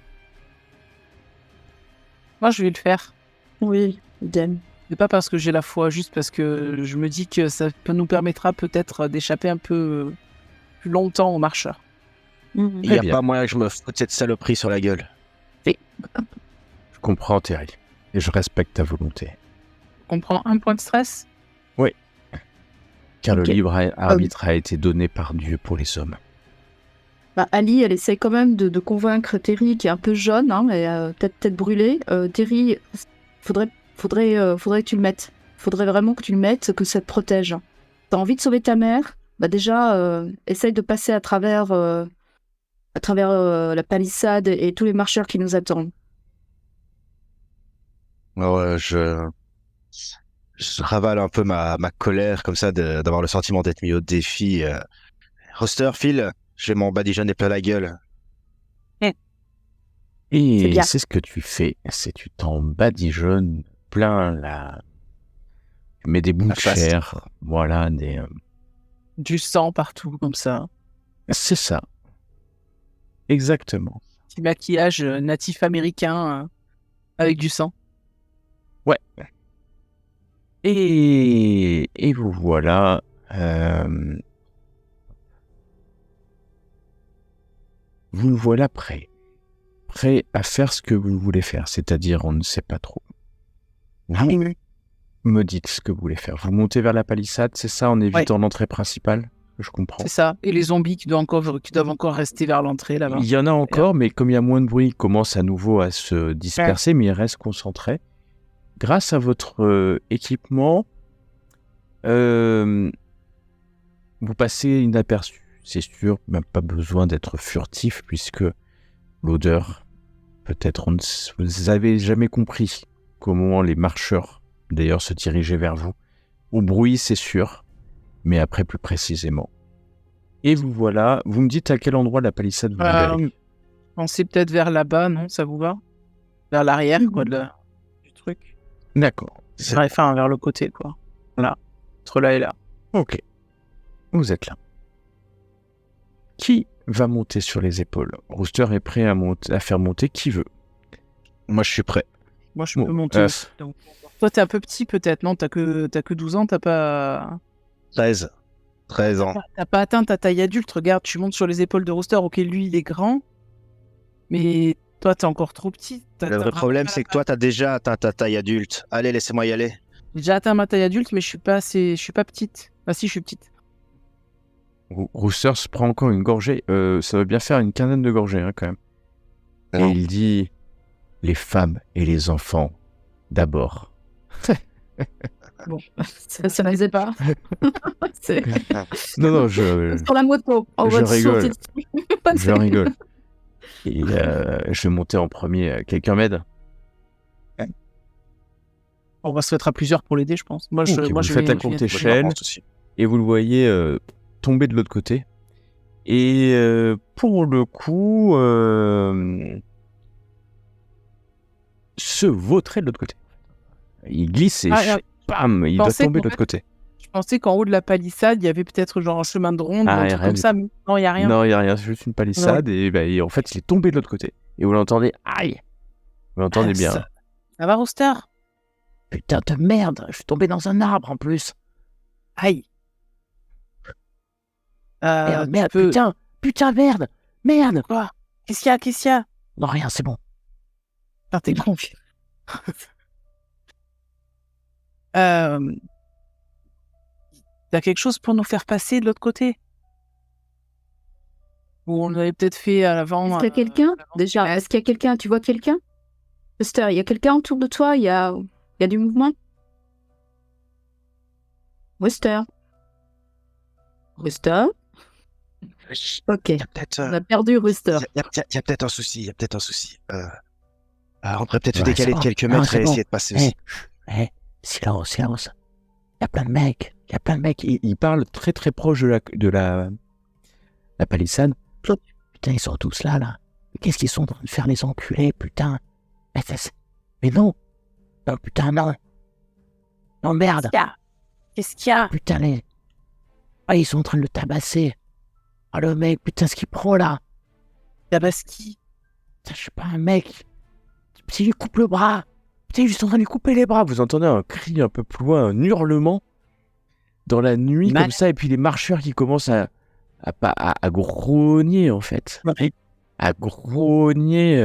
Moi, je vais le faire. Oui, idem. C'est pas parce que j'ai la foi, juste parce que je me dis que ça nous permettra peut-être d'échapper un peu plus longtemps aux marcheurs. Mhm. Il n'y a bien. pas moyen que je me foute cette saloperie sur la gueule. Je comprends Terry et je respecte ta volonté. On prend un point de stress. Car Ok. le libre arbitre a été donné par Dieu pour les hommes. Bah, Ali, elle essaie quand même de convaincre Terry, qui est un peu jeune, hein, et tête brûlée. Terry, faudrait que tu le mettes. Faudrait vraiment que tu le mettes, que ça te protège. T'as envie de sauver ta mère? Bah déjà, essaye de passer à travers la palissade et tous les marcheurs qui nous attendent. Alors, je ravale un peu ma colère comme ça d'avoir le sentiment d'être mis au défi. Roster, Phil, j'ai mon badigeonne plein la gueule. C'est Et bien. c'est ce que tu fais, c'est tu t'en badigeonnes plein la... Tu mets des bouts La de face. chair, voilà, des... Du sang partout, comme ça. C'est ça. Exactement. Petit maquillage natif américain avec du sang. Ouais. Et vous voilà. Vous voilà prêt à faire ce que vous voulez faire, c'est-à-dire on ne sait pas trop. Vous me dites ce que vous voulez faire. Vous montez vers la palissade, c'est ça, en évitant l'entrée principale, que je comprends. C'est ça. Et les zombies qui doivent encore rester vers l'entrée là-bas. Il y en a encore, mais comme il y a moins de bruit, ils commencent à nouveau à se disperser, mais ils restent concentrés. Grâce à votre équipement, vous passez inaperçu. C'est sûr, même pas besoin d'être furtif, puisque l'odeur, peut-être vous n'avez jamais compris comment les marcheurs, d'ailleurs, se dirigeaient vers vous. Au bruit, c'est sûr, mais après plus précisément. Et vous voilà, vous me dites à quel endroit de la palissade vous voulez aller. Pensez peut-être vers là-bas, non? Ça vous va? Vers l'arrière, quoi, du truc. D'accord. Enfin, vers le côté, quoi. Là. Entre là et là. Ok. Vous êtes là. Qui va monter sur les épaules? Rooster est prêt à faire monter qui veut. Moi, je suis prêt. Moi, je peux monter. Donc, toi, t'es un peu petit, peut-être, non? T'as que 12 ans, t'as pas... 13 ans. T'as pas atteint ta taille adulte. Regarde, tu montes sur les épaules de Rooster. Ok, lui, il est grand. Mais toi, t'es encore trop petit. Le vrai problème, c'est que toi, t'as déjà atteint ta taille adulte. Allez, laissez-moi y aller. J'ai déjà atteint ma taille adulte, mais je suis pas petite. Ah si, je suis petite. Rooster se prend encore une gorgée. Ça veut bien faire une quinzaine de gorgées, hein, quand même. Non. Et il dit... Les femmes et les enfants, d'abord. Bon, ça ne faisait pas. Non, je Sur la moto. rigole. Je rigole. Et je vais monter en premier. Quelqu'un m'aide? On va se mettre à plusieurs pour l'aider, je pense. Moi, vous faites la courte échelle et vous le voyez tomber de l'autre côté. Et pour le coup, se vautrer de l'autre côté. Il glisse et bam, il doit tomber de l'autre côté. Je pensais qu'en haut de la palissade, il y avait peut-être genre un chemin de ronde ou un truc comme ça. Mais non, il n'y a rien. Non, il n'y a rien, c'est juste une palissade et en fait, il est tombé de l'autre côté. Et vous l'entendez, aïe! Vous l'entendez bien. Ça va, Rooster? Putain de merde, je suis tombé dans un arbre en plus. Aïe! Merde, putain, merde! Quoi? Qu'est-ce qu'il y a? Non, rien, c'est bon. Putain, t'es con. T'as quelque chose pour nous faire passer de l'autre côté? Ou on l'avait peut-être fait à l'avant. Est-ce qu'il y a quelqu'un? Déjà, est-ce qu'il y a quelqu'un? Tu vois quelqu'un? Rooster, il y a quelqu'un autour de toi? Il y a du mouvement? Rooster? Ok, on a perdu Rooster. Il y a peut-être un souci. On pourrait peut-être se décaler de quelques mètres et essayer de passer aussi. Silence. Il y a plein de mecs. Il parle très très proche de la palissade. Putain, ils sont tous là. Qu'est-ce qu'ils sont en train de faire les enculés, putain? Mais non. Non, putain, non. Non, merde. Qu'est-ce qu'il y a? Putain, ils sont en train de le tabasser. Ah, le mec, putain, ce qu'il prend là. Tabasse qui? Putain, je sais pas, un mec. Il lui coupe le bras. Putain, ils sont en train de lui couper les bras. Vous entendez un cri un peu plus loin, un hurlement dans la nuit comme ça, et puis les marcheurs qui commencent à grogner en fait. Ouais. À grogner.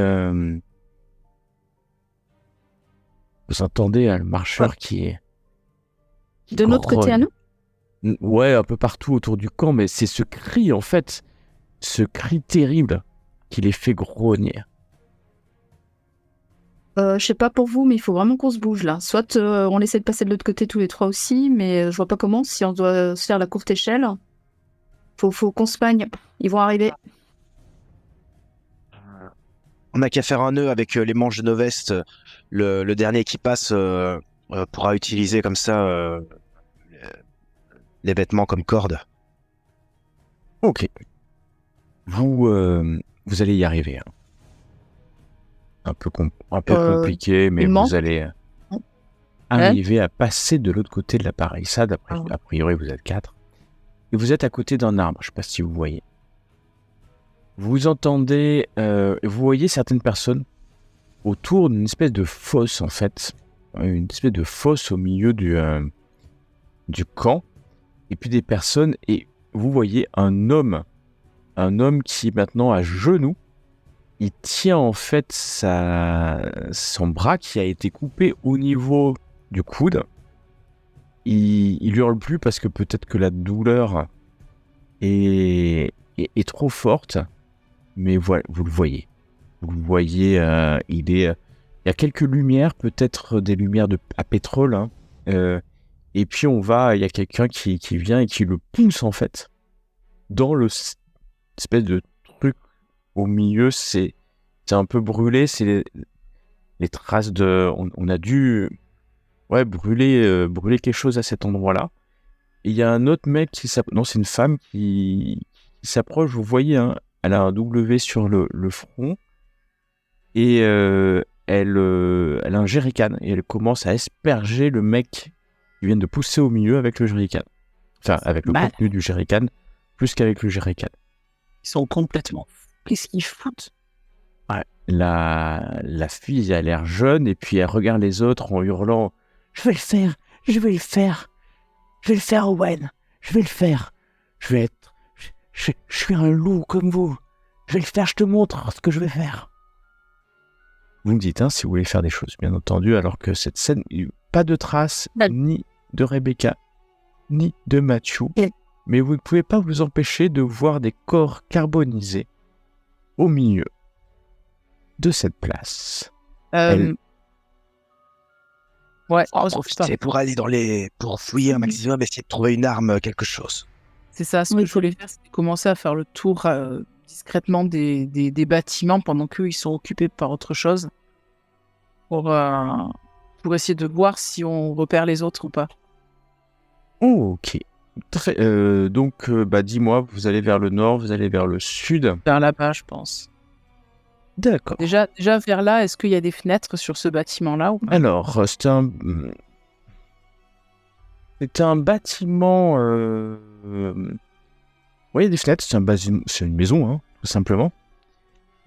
Vous entendez le marcheur qui De notre côté à nous? Ouais, un peu partout autour du camp, mais c'est ce cri en fait, ce cri terrible qui les fait grogner. Je sais pas pour vous, mais il faut vraiment qu'on se bouge là. Soit on essaie de passer de l'autre côté tous les trois aussi, mais je vois pas comment. Si on doit se faire la courte échelle, faut qu'on se pagne. Ils vont arriver. On n'a qu'à faire un nœud avec les manches de nos vestes. Le dernier qui passe pourra utiliser comme ça les vêtements comme corde. Ok. Vous allez y arriver. Hein. Un peu compliqué, mais vous allez arriver à passer de l'autre côté de la palissade. A priori, vous êtes 4. Et vous êtes à côté d'un arbre. Je ne sais pas si vous voyez. Vous entendez, vous voyez certaines personnes autour d'une espèce de fosse en fait, une espèce de fosse au milieu du camp, et puis des personnes, et vous voyez un homme qui est maintenant à genoux. Il tient en fait son bras qui a été coupé au niveau du coude. Il hurle plus parce que peut-être que la douleur est trop forte, mais voilà, vous le voyez. Vous le voyez, il y a quelques lumières, peut-être des lumières à pétrole, hein, et puis il y a quelqu'un qui vient et qui le pousse en fait dans espèce de truc au milieu. C'est un peu brûlé, c'est les traces on a dû brûler quelque chose à cet endroit-là. Et il y a un autre mec non, c'est une femme qui s'approche, vous voyez, hein, elle a un W sur le front, et elle a un jerrycan, et elle commence à asperger le mec qui vient de pousser au milieu avec le jerrycan. Enfin, avec le contenu du jerrycan, plus qu'avec le jerrycan. Ils sont complètement fous. Qu'est-ce qu'ils foutent? Ouais. La fille a l'air jeune, et puis elle regarde les autres en hurlant « Je vais le faire, je vais le faire, je vais le faire, Owen, je vais le faire, je suis un loup comme vous, je vais le faire, je te montre ce que je vais faire. » Vous me dites, hein, si vous voulez faire des choses, bien entendu, alors que cette scène, pas de traces, ni de Rebecca, ni de Matthew, mais vous ne pouvez pas vous empêcher de voir des corps carbonisés au milieu de cette place. Ouais, c'est pour aller pour fouiller un maximum, essayer de trouver une arme, quelque chose. c'est ça, ce que je voulais faire, c'est commencer à faire le tour discrètement des bâtiments pendant qu'eux, ils sont occupés par autre chose, pour essayer de voir si on repère les autres ou pas. Oh, ok. Donc, dis-moi, vous allez vers le nord, vous allez vers le sud. Vers là-bas, je pense. D'accord. Déjà vers là, est-ce qu'il y a des fenêtres sur ce bâtiment-là ou pas? Alors, c'est un bâtiment. Oui, il y a des fenêtres. C'est une maison, hein, tout simplement.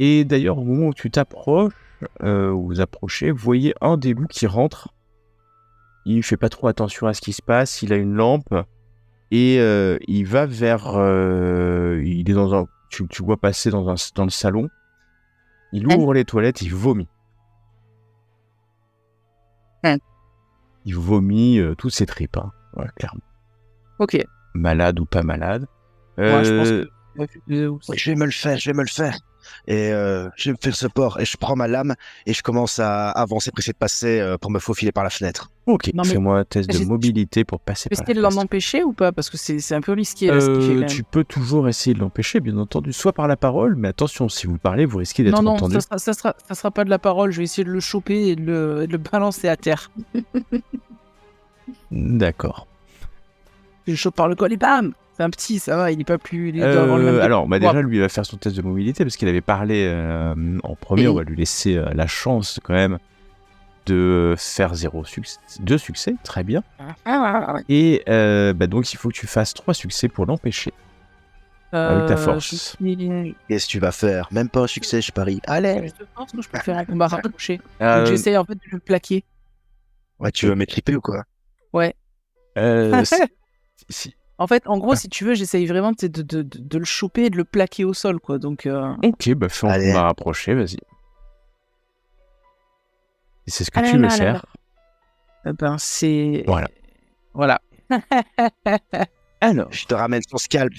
Et d'ailleurs, au moment où tu t'approches, vous approchez, vous voyez un des loups qui rentre. Il fait pas trop attention à ce qui se passe. Il a une lampe et il va vers. Il est dans un. Tu vois passer dans le salon. Il ouvre les toilettes, il vomit. Il vomit toutes ses tripes, hein. Ouais, clairement. Ok. Malade ou pas malade. Moi, je pense que... Oui, je vais me le faire. Et je vais me faire support. Et je prends ma lame et je commence à avancer, presser de passer pour me faufiler par la fenêtre. Ok, Non, mais- fais-moi un test de mobilité pour passer Tu peux par essayer de la l'en fenêtre. empêcher ou pas? Parce que c'est un peu risqué là, ce qu'il fait quand même. Tu peux toujours essayer de l'empêcher, bien entendu, soit par la parole, mais attention, si vous parlez, vous risquez d'être Non, entendu. ça sera pas de la parole. Je vais essayer de le choper et de le balancer à terre. D'accord. Je le chope par le col et bam! C'est un petit, ça va, il est pas plus... Il doit avoir le même... Alors, déjà, lui, il va faire son test de mobilité parce qu'il avait parlé en premier. On va lui laisser la chance quand même de faire 2 succès, très bien. Et donc, il faut que tu fasses 3 succès pour l'empêcher avec ta force. Qu'est-ce que tu vas faire? Même pas un succès, je parie. Allez! Je pense que je peux faire un combat rapproché. Donc Euh, j'essaie en fait de le plaquer. Ouais, tu veux m'étriper ou quoi? Ouais. si. En fait, en gros, si tu veux, j'essaye vraiment de le choper et de le plaquer au sol, quoi. Donc, Ok, fais un Allez. combat rapproché, vas-y. Et c'est ce que tu veux faire. ben, c'est... Voilà. Voilà. Alors, Je te ramène son scalp.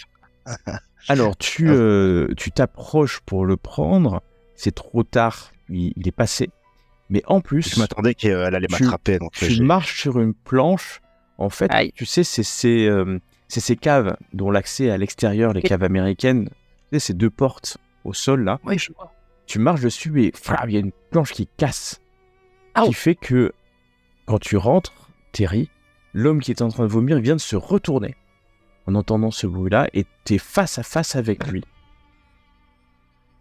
tu t'approches pour le prendre. C'est trop tard, il est passé. Mais en plus, Je m'attendais qu'elle allait Tu- m'attraper. Donc tu marches sur une planche. En fait, Aïe. tu sais, c'est ces caves dont l'accès à l'extérieur, les caves américaines, tu sais, ces 2 portes au sol là. Oui, je vois. Tu marches dessus et il y a une planche qui casse. Ah, Qui fait que quand tu rentres, Terry, l'homme qui est en train de vomir vient de se retourner en entendant ce bruit-là et t'es face à face avec lui.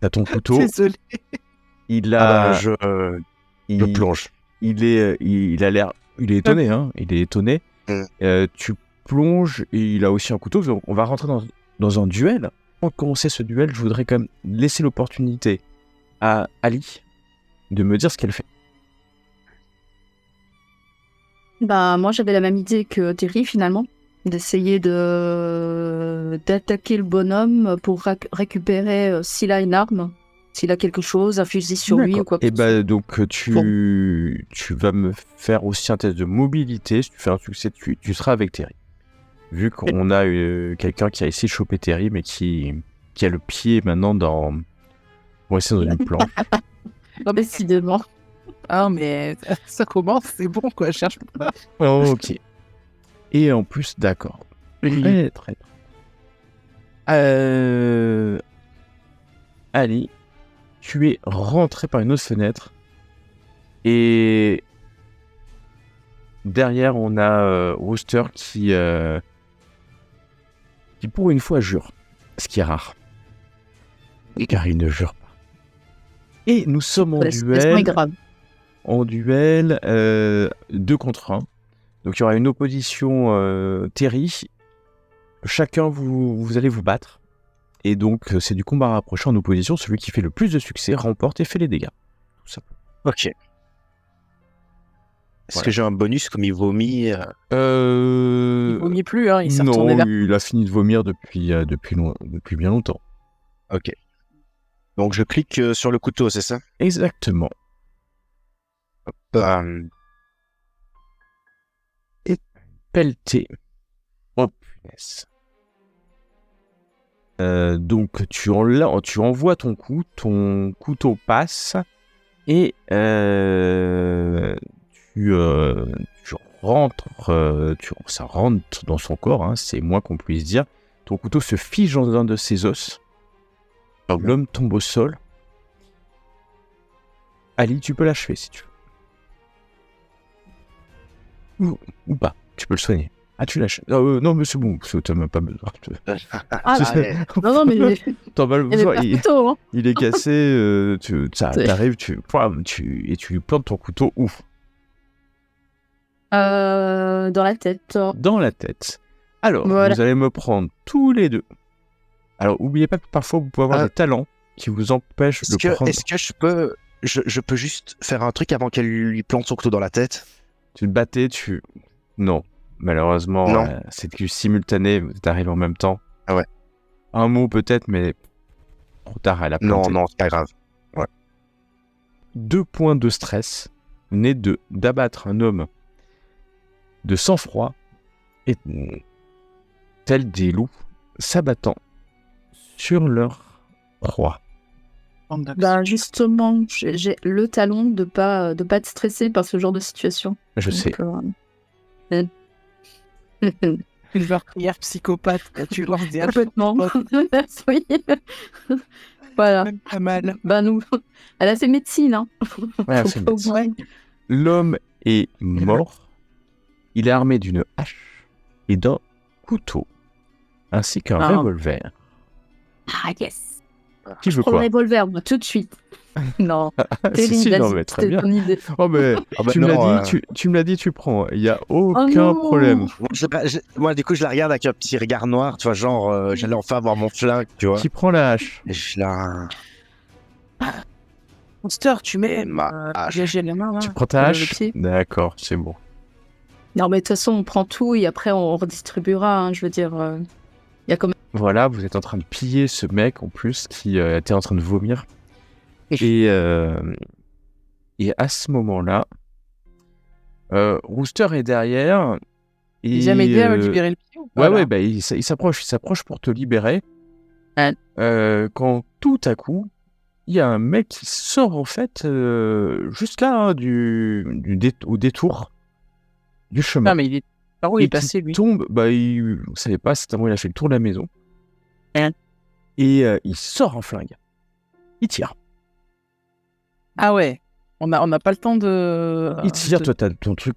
T'as ton couteau, Désolé. il a, je il, plonge. il a l'air, il est étonné, hein. Il est étonné. Tu plonges et il a aussi un couteau. Donc on va rentrer dans un duel. Avant de commencer ce duel, je voudrais quand même laisser l'opportunité à Ali de me dire ce qu'elle fait. Bah, moi, j'avais la même idée que Terry, finalement, d'essayer d'attaquer le bonhomme pour récupérer, s'il a une arme, s'il a quelque chose, un fusil sur lui ou quoi que Et ce soit. bah donc tu vas me faire aussi un test de mobilité. Si tu fais un succès, tu seras avec Terry. Vu qu'on a quelqu'un qui a essayé de choper Terry, mais qui a le pied maintenant dans... Bon, c'est dans une planche. Décidément. Ah, mais ça commence, c'est bon, quoi. Je cherche pas. Oh, ok. Et en plus, d'accord. Très. Ali, tu es rentré par une autre fenêtre. Et derrière, on a Rooster qui pour une fois jure. Ce qui est rare. Car il ne jure pas. Et nous sommes en C'est duel. grave. En duel 2 contre 1. Donc il y aura une opposition Terry. Chacun, vous allez vous battre. Et donc c'est du combat rapproché en opposition. Celui qui fait le plus de succès remporte et fait les dégâts. Tout simplement. Ok. Est-ce que j'ai un bonus comme il vomit Il vomit plus, hein. Il s'est retourné Non, vers. il a fini de vomir depuis bien longtemps. Ok. Donc je clique sur le couteau, c'est ça? Exactement. Et pelleté. Oh punaise. Donc tu envoies ton coup, ton couteau passe et tu rentres, ça rentre dans son corps, hein, c'est moins qu'on puisse dire. Ton couteau se fige dans un de ses os. L'homme tombe au sol. Ali, tu peux l'achever si tu veux. Ou pas, tu peux le soigner. Ah, tu l'achèves. Non, mais c'est bon, t'as même pas besoin. Ah, non, mais T'en as il y avait besoin. pas de couteau, hein. Il est cassé, t'arrives, tu lui plantes ton couteau où? Dans la tête. Dans la tête. Alors, Voilà. vous allez me prendre tous les deux. Alors, oubliez pas que parfois, vous pouvez avoir des talents qui vous empêchent de prendre... Est-ce que je peux juste faire un truc avant qu'elle lui plante son couteau dans la tête? Tu te battais, Non. Malheureusement, Non. c'est du simultané, vous êtes arrivés en même temps. Ah ouais. Un mot peut-être, mais trop tard, elle a planté. Non, c'est pas grave. 2 points de stress, nés d'abattre un homme de sang-froid et tels des loups s'abattant sur leur proie. Ben justement, j'ai le talon de pas être stressé par ce genre de situation. Je sais. Une meurtrière psychopathe, quoi. Tu lances des Complètement. Oui. Voilà. Même pas mal. Ben nous, elle a fait médecine, hein. Ouais, Faut c'est pas médecine. oublier. L'homme est mort. Il est armé d'une hache et d'un couteau, ainsi qu'un revolver. Ah yes. Qui veut Je prends le quoi? revolver, moi, tout de suite. Non. Si, Terrible, non, vas-y, mais très c'était bien. ton idée. Oh, mais bah tu me non, l'as dit, tu me l'as dit, tu prends. Il n'y a aucun non. problème. Moi, du coup, je la regarde avec un petit regard noir, tu vois, genre, j'allais enfin avoir mon flingue, tu vois. Qui prend la hache? Et je la... Monster, tu mets Ma hache. j'ai la main, là. Tu prends ta le hache? pied. D'accord, c'est bon. Non, mais de toute façon, on prend tout et après, on redistribuera, hein, je veux dire. Il y a quand même... Voilà, vous êtes en train de piller ce mec en plus qui était en train de vomir. Et à ce moment-là, Rooster est derrière. Et, J'ai jamais aidé à me libérer le pied ou pas, là Ouais, bah, il s'approche pour te libérer. Ouais. Quand tout à coup, il y a un mec qui sort en fait juste là, hein, au détour du chemin. Non, mais il est. Par où il Et est passé, qui lui? tombe, vous savez pas, c'est un moment où il a fait le tour de la maison. Hein. Et il sort un flingue. Il tire. Ah ouais. On n'a pas le temps de. Il tire, toi t'as ton truc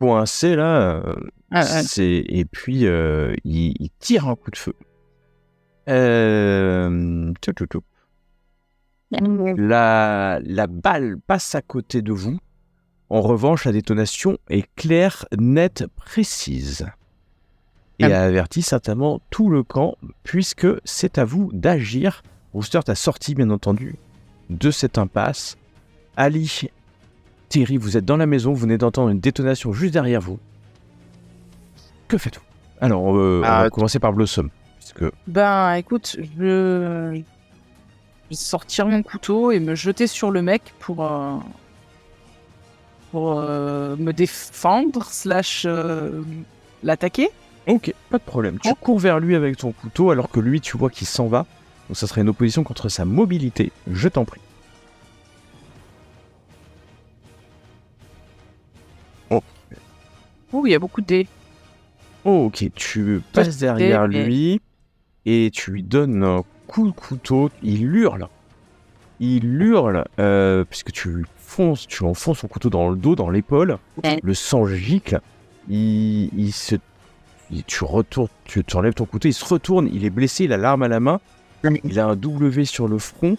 coincé là. Ah, ouais. Et puis il tire un coup de feu. Tchou. La balle passe à côté de vous. En revanche, la détonation est claire, nette, précise. et a averti certainement tout le camp, puisque c'est à vous d'agir. Rooster t'a sorti, bien entendu, de cette impasse. Ali, Thierry, vous êtes dans la maison, vous venez d'entendre une détonation juste derrière vous. Que faites-vous? Alors, on va commencer par Blossom. Puisque... Ben, écoute, je vais sortir mon couteau et me jeter sur le mec pour me défendre / l'attaquer. Ok, pas de problème. Tu cours vers lui avec ton couteau alors que lui, tu vois qu'il s'en va. Donc ça serait une opposition contre sa mobilité. Je t'en prie. Oh, il y a beaucoup de dés. Oh, ok, tu passes derrière lui et tu lui donnes un coup de couteau. Il hurle, puisque tu enfonces son couteau dans le dos, dans l'épaule. Le sang gicle. Tu enlèves ton couteau, il se retourne, il est blessé, il a l'arme à la main. Il a un W sur le front.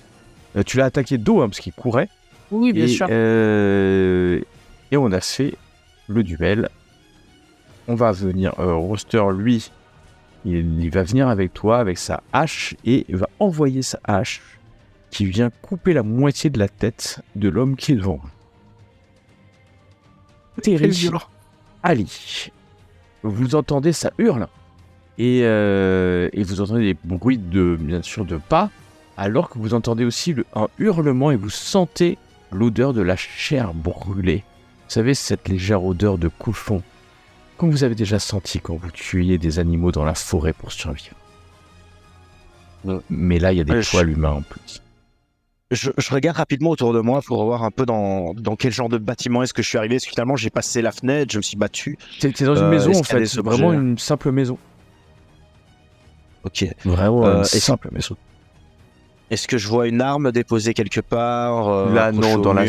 Tu l'as attaqué de dos, parce qu'il courait. Oui, bien sûr. Et on a fait le duel. On va venir, Rooster, lui, il va venir avec toi, avec sa hache, et il va envoyer sa hache, qui vient couper la moitié de la tête de l'homme qui est devant. Terry, Ali, vous entendez, ça hurle, et vous entendez des bruits bien sûr de pas, alors que vous entendez aussi un hurlement, et vous sentez l'odeur de la chair brûlée. Vous savez, cette légère odeur de cochon, comme vous avez déjà senti quand vous tuiez des animaux dans la forêt pour survivre. Mais là, il y a des poils humains en plus. Je regarde rapidement autour de moi pour voir un peu dans quel genre de bâtiment est-ce que je suis arrivé. Parce que finalement, j'ai passé la fenêtre, je me suis battu. C'est dans une maison, en fait. C'est vraiment une simple maison. Ok. Vraiment simple maison. Est-ce que je vois une arme déposée quelque part là, non, dans la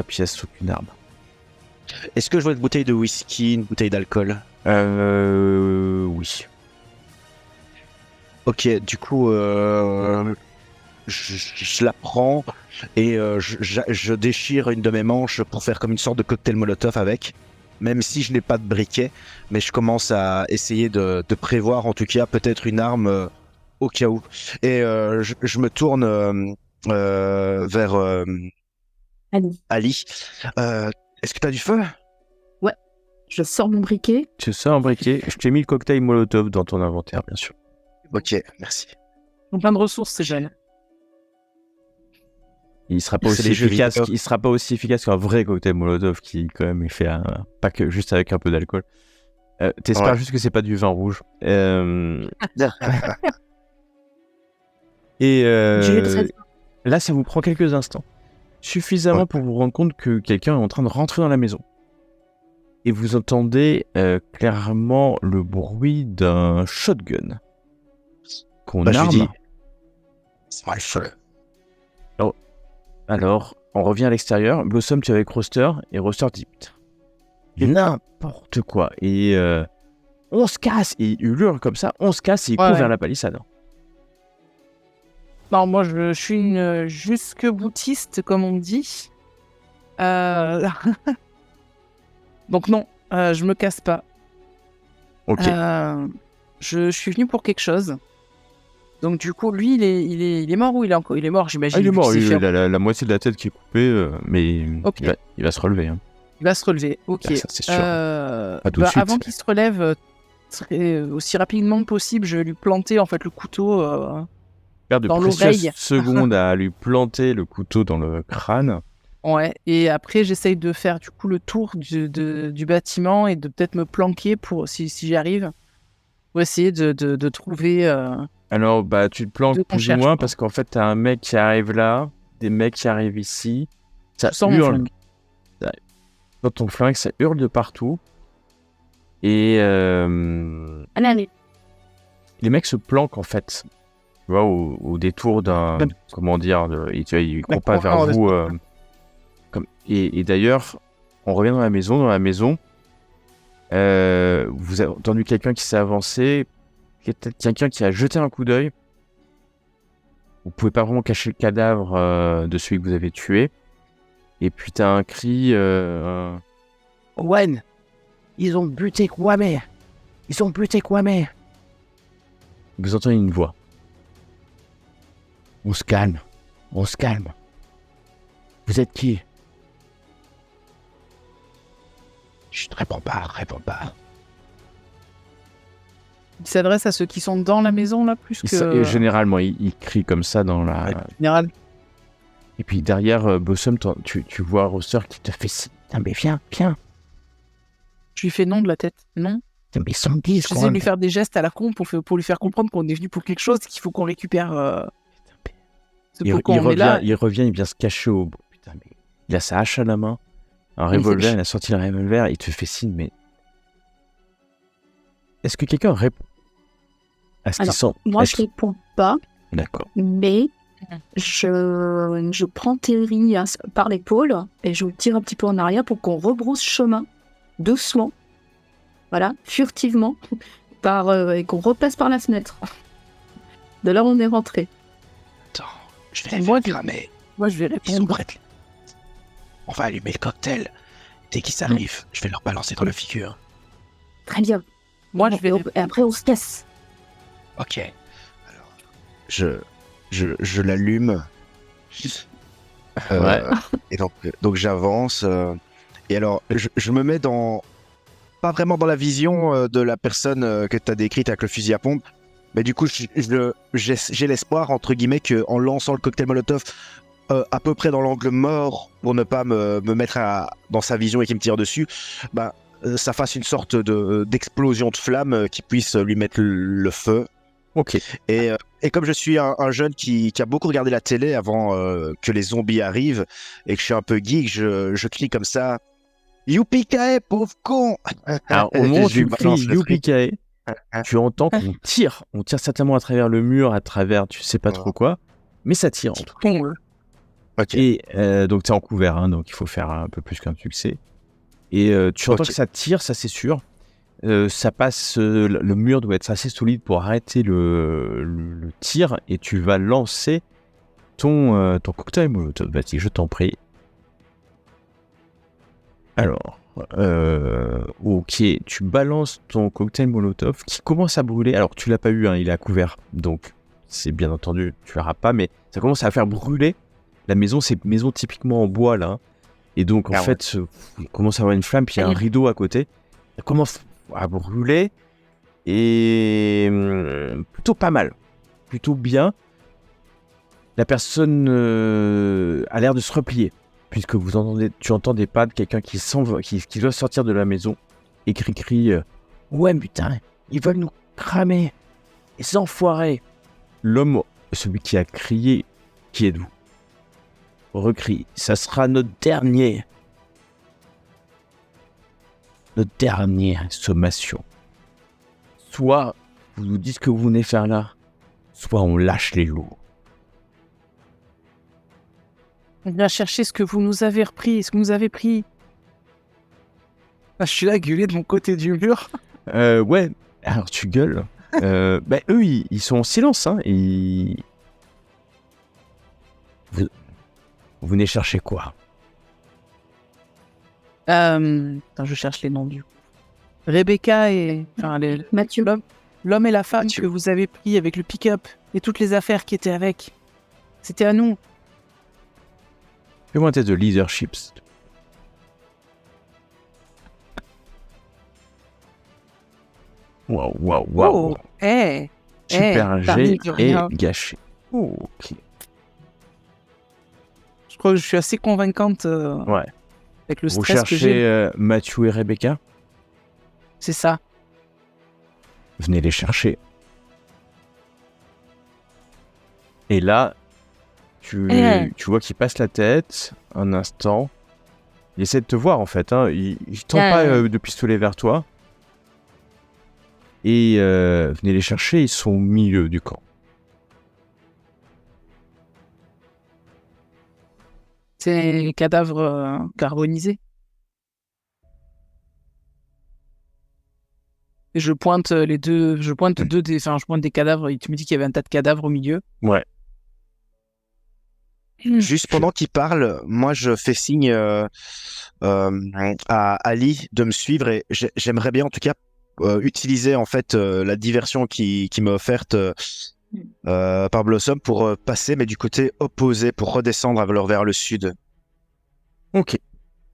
pièce, aucune arme. Est-ce que je vois une bouteille de whisky, une bouteille d'alcool? Oui. Ok, du coup, je la prends et je déchire une de mes manches pour faire comme une sorte de cocktail Molotov avec, même si je n'ai pas de briquet, mais je commence à essayer de prévoir en tout cas peut-être une arme au cas où. Et je me tourne vers Ali. Est-ce que tu as du feu? Ouais, je sors mon briquet. Tu sors un briquet, je t'ai mis le cocktail Molotov dans ton inventaire, bien sûr. Ok, merci. Donc plein de ressources, c'est jeune. Il sera pas aussi efficace qu'un vrai cocktail Molotov qui quand même est fait pas que juste avec un peu d'alcool. T'espères juste que c'est pas du vin rouge. Et là, ça vous prend quelques instants. Suffisamment pour vous rendre compte que quelqu'un est en train de rentrer dans la maison. Et vous entendez clairement le bruit d'un shotgun qu'on arme. Je dis, c'est mal feu. Alors, on revient à l'extérieur. Blossom, tu es avec Rooster, et Rooster dit n'importe quoi. Et on se casse. Et il hurle comme ça, on se casse et il court vers la palissade. Non, moi je suis une jusque-boutiste, comme on dit. Donc non, je me casse pas. Ok. Je suis venu pour quelque chose. Donc du coup, lui, il est mort ou il est mort, j'imagine. Il est mort, il a la moitié de la tête qui est coupée, mais okay. il va se relever. Hein. Il va se relever, ok. Ça, c'est sûr. Pas tout de suite. Avant qu'il se relève aussi rapidement que possible, je vais lui planter en fait le couteau dans l'oreille. Secondes à lui planter le couteau dans le crâne. Ouais, et après j'essaye de faire du coup le tour du bâtiment et de peut-être me planquer pour si j'y arrive, pour essayer de trouver... Alors tu te planques plus ou moins parce qu'en fait t'as un mec qui arrive là, des mecs qui arrivent ici, ça hurle. Dans ton flingue, ça hurle de partout. Et Allez. Les mecs se planquent en fait. Tu vois, au détour d'un... Comment dire, ils courent pas vers vous. Et d'ailleurs, on revient dans la maison. Vous avez entendu quelqu'un qui s'est avancé, quelqu'un qui a jeté un coup d'œil. Vous pouvez pas vraiment cacher le cadavre de celui que vous avez tué. Et puis t'as un cri... Owen, ils ont buté Kwame. Ils ont buté Kwame. Vous entendez une voix. On se calme. On se calme. Vous êtes qui? Je ne réponds pas. Il s'adresse à ceux qui sont dans la maison, là, plus que... Et généralement, il crie comme ça dans la... en général. Et puis derrière Bossum, tu vois Roster qui te fait signe. Ah, mais viens. Je lui fais non de la tête. Non. Mais sans guise, J'essaie de lui faire des gestes à la con pour lui faire comprendre qu'on est venu pour quelque chose, qu'il faut qu'on récupère ce Il cocon. Mais là, revient, il vient se cacher au... Putain, mais il a sa hache à la main, un revolver, il a sorti le revolver, il te fait signe, mais... Est-ce que quelqu'un répond à ce qu'il sent? Moi, je réponds pas, D'accord. mais je prends Terry par l'épaule et je le tire un petit peu en arrière pour qu'on rebrousse chemin, doucement, voilà, furtivement, et qu'on repasse par la fenêtre. De là où on est rentré. Attends, je vais Moi, cramer. moi, je vais Ils sont répondre. prêts. On va allumer le cocktail. Dès qu'ils arrivent, je vais leur balancer dans la figure. Très bien. Moi, je vais Et après, on se casse. Ok. Alors, je l'allume. Ouais. Et donc j'avance. Et alors, je me mets pas vraiment dans la vision de la personne que tu as décrite avec le fusil à pompe. Mais du coup, j'ai l'espoir, entre guillemets, qu'en lançant le cocktail Molotov à peu près dans l'angle mort, pour ne pas me mettre dans sa vision et qu'il me tire dessus, ça fasse une sorte d'explosion de flamme qui puisse lui mettre le feu. Ok. Et comme je suis un jeune qui a beaucoup regardé la télé avant que les zombies arrivent, et que je suis un peu geek, je crie comme ça. Youpi-kae, pauvre con! Alors, au moment où Je lui tu cries balance le truc. Yuppie-kae, tu entends qu'on tire. On tire certainement à travers le mur, à travers tu sais pas trop quoi, mais ça tire en tout cas. Ok. Et donc tu es en couvert, hein, donc il faut faire un peu plus qu'un succès. Et tu entends Ok. que ça tire, ça c'est sûr. Ça passe, le mur doit être assez solide pour arrêter le tir, et tu vas lancer ton cocktail Molotov. Vas-y, je t'en prie. Alors, ok, tu balances ton cocktail Molotov qui commence à brûler. Alors, tu l'as pas eu, hein, il est à couvert, donc c'est bien entendu, tu l'auras pas, mais ça commence à faire brûler. La maison, c'est une maison typiquement en bois, là. Et donc, en fait, il commence à avoir une flamme, puis il y a un rideau à côté. Ça commence à brûler, et plutôt pas mal, plutôt bien. La personne a l'air de se replier, puisque tu entends des pas de quelqu'un qui doit sortir de la maison, et crie ouais putain, ils veulent nous cramer, les enfoirés. L'homme, celui qui a crié, qui êtes-vous? Recrie, ça sera notre dernière sommation. Soit vous nous dites ce que vous venez faire là, soit on lâche les loups. On vient chercher ce que vous nous avez repris, ce que vous nous avez pris. Ah, je suis là gueulé de mon côté du mur. Ouais, alors tu gueules. Eux, ils sont en silence, hein, et... Vous venez chercher quoi? Attends, je cherche les noms du coup. Rebecca et... Enfin, Mathieu. l'homme et la femme Mathieu. que vous avez pris avec le pick-up et toutes les affaires qui étaient avec. C'était à nous. Fais-moi un test de leadership. Waouh. Oh, Super t'as G mis du et rien. gâché. Ok. Je crois que je suis assez convaincante Ouais. avec le Vous stress que j'ai. cherchez Mathieu et Rebecca? C'est ça. Venez les chercher. Et là, tu vois qu'il passe la tête un instant. Il essaie de te voir en fait. Hein. Il tend pas de pistolet vers toi. Et venez les chercher, ils sont au milieu du camp. C'est les cadavres carbonisés. Et je pointe les deux, je pointe des cadavres. Tu me dis qu'il y avait un tas de cadavres au milieu. Ouais. Juste pendant qu'il parle, moi je fais signe à Ali de me suivre, et j'aimerais bien en tout cas utiliser en fait la diversion qui m'est offerte par Blossom pour passer, mais du côté opposé, pour redescendre vers le sud, Ok.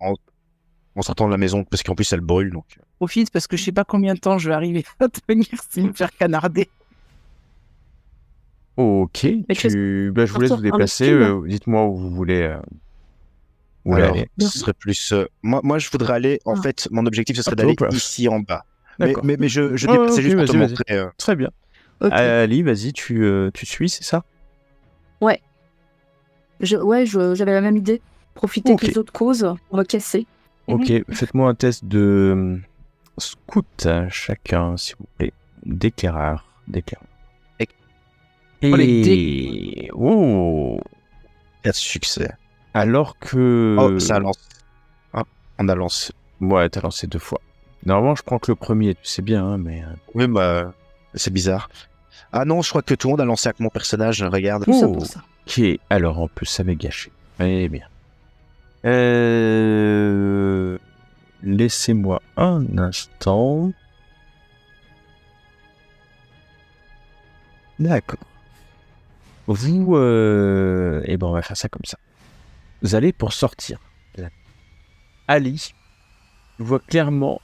en sortant de la maison, parce qu'en plus elle brûle. Donc. Profite parce que je sais pas combien de temps je vais arriver à tenir sans me faire canarder. Ok. Mais Je vous laisse vous déplacer. Dites-moi où vous voulez, Alors, aller. ce serait plus. Moi, je voudrais aller. En fait, mon objectif, ce serait d'aller ici en bas. Mais je déplaçais juste pour te montrer. Très bien. Ok. Ali, vas-y, tu suis, c'est ça? J'avais la même idée. Profiter Ok. que les autres causent, on va casser. Ok, faites-moi un test de scout, chacun, s'il vous plaît. D'éclaireur. Oh, les Et... Oh. 4 succès. Alors que... Oh, ça lance. Ah, on a lancé. Ouais, t'as lancé 2 fois. Normalement, je prends que le premier, tu sais bien, hein, mais... Oui, bah, c'est bizarre. Ah non, je crois que tout le monde a lancé avec mon personnage, regarde. Tout ça Oh. pour ça. Ok, alors en plus, ça m'est gâché. Eh bien. Laissez-moi un instant. D'accord. Vous... Eh ben, on va faire ça comme ça. Vous allez pour sortir. Ali, tu vois clairement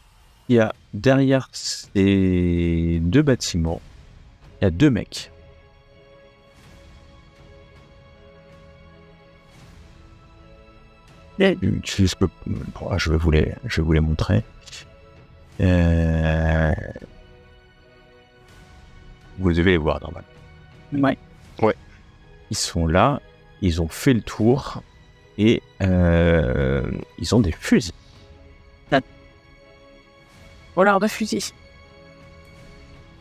qu'il y a derrière ces 2 bâtiments, il y a 2 mecs. Utilise le... Bon, je vais vous les montrer. Vous devez les voir normalement. Ouais. Ils sont là, ils ont fait le tour et ils ont des fusils. Voilà, de fusil.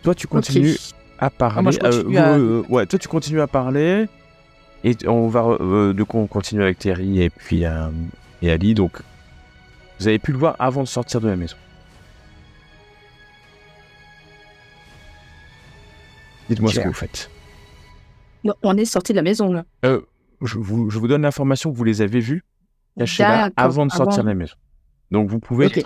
Toi, tu continues à parler. moi, je continue à- Ouais, toi, tu continues à parler. Et on va du coup on continue avec Terry et puis et Ali. Donc, vous avez pu le voir avant de sortir de la maison. Dites-moi ce que vous faites. Non, on est sorti de la maison, là. Je vous donne l'information que vous les avez vus cachés là D'accord, avant de sortir avant. de la maison. Donc, vous pouvez... Ok.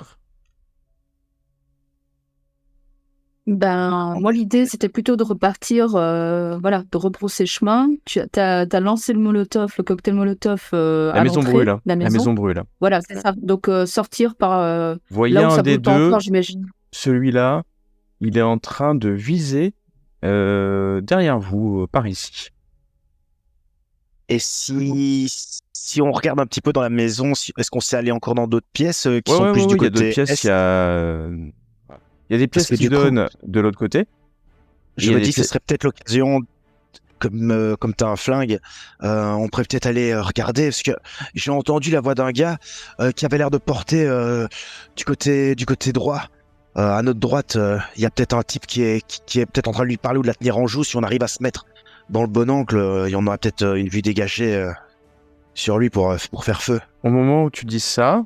Ben, moi, l'idée, c'était plutôt de repartir, de rebrousser chemin. Tu as lancé le molotov, le cocktail molotov La à maison l'entrée, brûle. Hein. la La maison. maison brûle. Voilà, c'est ça. Donc, sortir par Voyez là où un ça des brûle pas deux, encore, j'imagine. celui-là, il est en train de viser derrière vous, par ici. Et si on regarde un petit peu dans la maison, est-ce qu'on s'est allé encore dans d'autres pièces qui sont plus du il y a côté d'autres pièces, est? il y a des pièces que qui du coup, donnent de l'autre côté. Je Il y a me des dis que ce pièces- serait peut-être l'occasion, comme t'as un flingue, on pourrait peut-être aller regarder, parce que j'ai entendu la voix d'un gars qui avait l'air de porter du côté droit. À notre droite, il y a peut-être un type qui est peut-être en train de lui parler ou de la tenir en joue. Si on arrive à se mettre dans le bon angle, il y en aura peut-être une vue dégagée sur lui pour faire feu. Au moment où tu dis ça,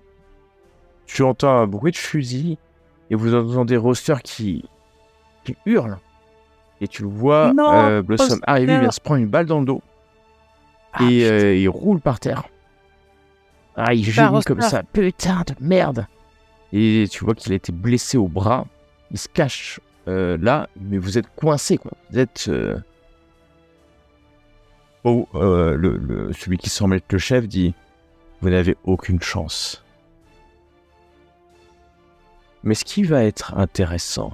tu entends un bruit de fusil et vous entendez Roster qui hurle. Et tu le vois, Non, Blossom Roster. arriver, il vient se prendre une balle dans le dos. Ah, Et il roule par terre. Ah, il gémit Roster. comme ça. Putain de merde. Et tu vois qu'il a été blessé au bras. Il se cache là, mais vous êtes coincé, quoi. Vous êtes... Oh, celui qui semble être le chef dit « Vous n'avez aucune chance. » Mais ce qui va être intéressant,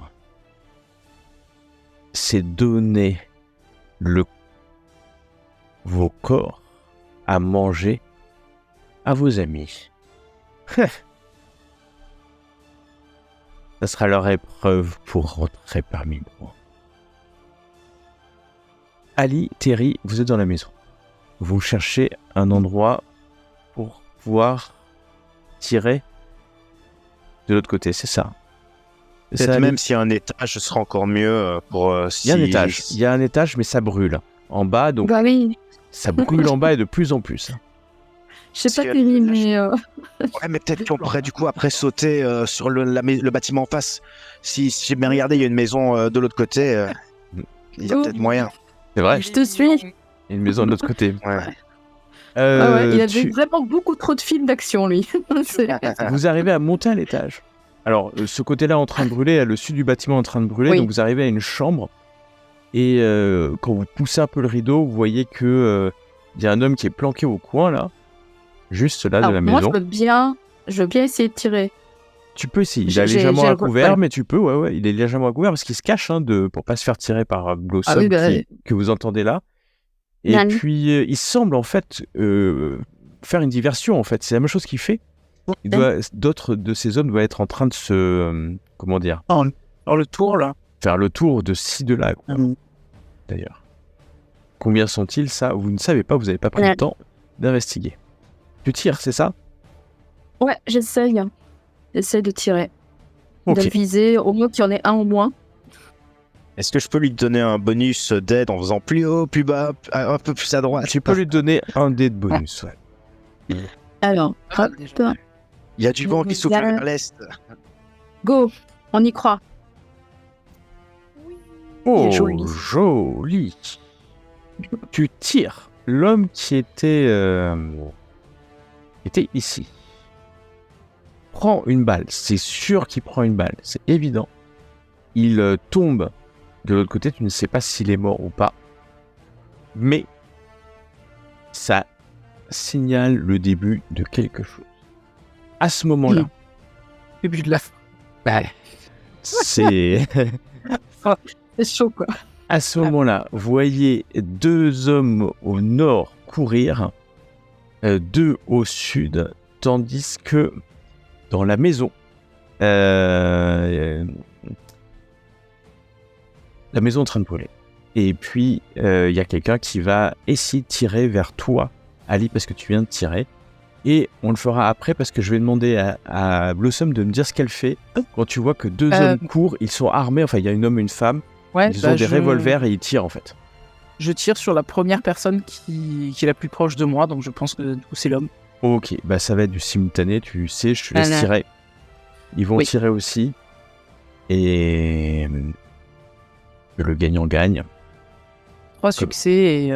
c'est donner vos corps à manger à vos amis. Ça sera leur épreuve pour rentrer parmi nous. Ali, Terry, vous êtes dans la maison. Vous cherchez un endroit pour pouvoir tirer de l'autre côté, c'est ça. C'est Peut-être ça, même Ali s'il y a un étage, ce sera encore mieux pour Il y a un étage. Il y a un étage, mais ça brûle. En bas, donc Bah oui, ça brûle en bas et de plus en plus. je sais Parce pas que- Terry, mais Ouais, mais peut-être qu'on pourrait du coup après sauter sur le bâtiment en face. Si j'ai bien regardé, il y a une maison de l'autre côté. Il y a Oh. peut-être moyen. C'est vrai. je te suis. Il y a une maison de l'autre côté. Ouais. Ah ouais, il avait tu- vraiment beaucoup trop de films d'action, lui. C'est- Vous arrivez à monter à l'étage. Alors, ce côté-là en train de brûler, le sud du bâtiment en train de brûler, Oui. donc vous arrivez à une chambre, et quand vous poussez un peu le rideau, vous voyez que y a un homme qui est planqué au coin, là, juste là de Alors, la moi, maison. je veux bien essayer de tirer. Tu peux essayer, il J'ai- est j'ai- légèrement j'ai à le- couvert, voilà. mais tu peux, ouais, il est légèrement à couvert parce qu'il se cache pour pas se faire tirer par Blossom Ah oui, bah, que vous entendez là. Et Nan. puis, il semble en fait faire une diversion, en fait. C'est la même chose qu'il fait. D'autres de ces hommes doivent être en train de se... comment dire, Alors le tour là. faire le tour de ci, de là, quoi, d'ailleurs. Combien sont-ils, ça? Vous ne savez pas, vous n'avez pas pris Ouais. le temps d'investiguer. Tu tires, c'est ça? Ouais, j'essaye. J'essaye de tirer. De Ok. viser, au moins qu'il y en ait un au moins. Est-ce que je peux lui donner un bonus d'aide en faisant plus haut, plus bas, un peu plus à droite? Tu peux lui donner un dé de bonus, ouais. Alors, hop, Il y a du vent qui souffle vers l'est. go, on y croit. Oh, est joli. joli. Tu tires. L'homme qui était ici prend une balle. C'est sûr qu'il prend une balle. C'est évident. Il tombe de l'autre côté. Tu ne sais pas s'il est mort ou pas. Mais ça signale le début de quelque chose. À ce moment-là, Début de la fin. c'est... C'est chaud, quoi. À ce moment-là, vous voyez deux hommes au nord courir, deux au sud, tandis que dans la maison, la maison est en train de brûler. Et puis, il y a quelqu'un qui va essayer de tirer vers toi, Ali, parce que tu viens de tirer. Et on le fera après parce que je vais demander à Blossom de me dire ce qu'elle fait quand tu vois que deux hommes courent, ils sont armés, enfin il y a un homme et une femme, Ouais, ils ont des revolvers et ils tirent en fait. Je tire sur la première personne qui est la plus proche de moi, donc je pense que du coup, c'est l'homme. Ok, bah ça va être du simultané, tu sais, je te laisse Voilà. tirer. Ils vont Oui. tirer aussi. Et le gagnant gagne. 3 succès et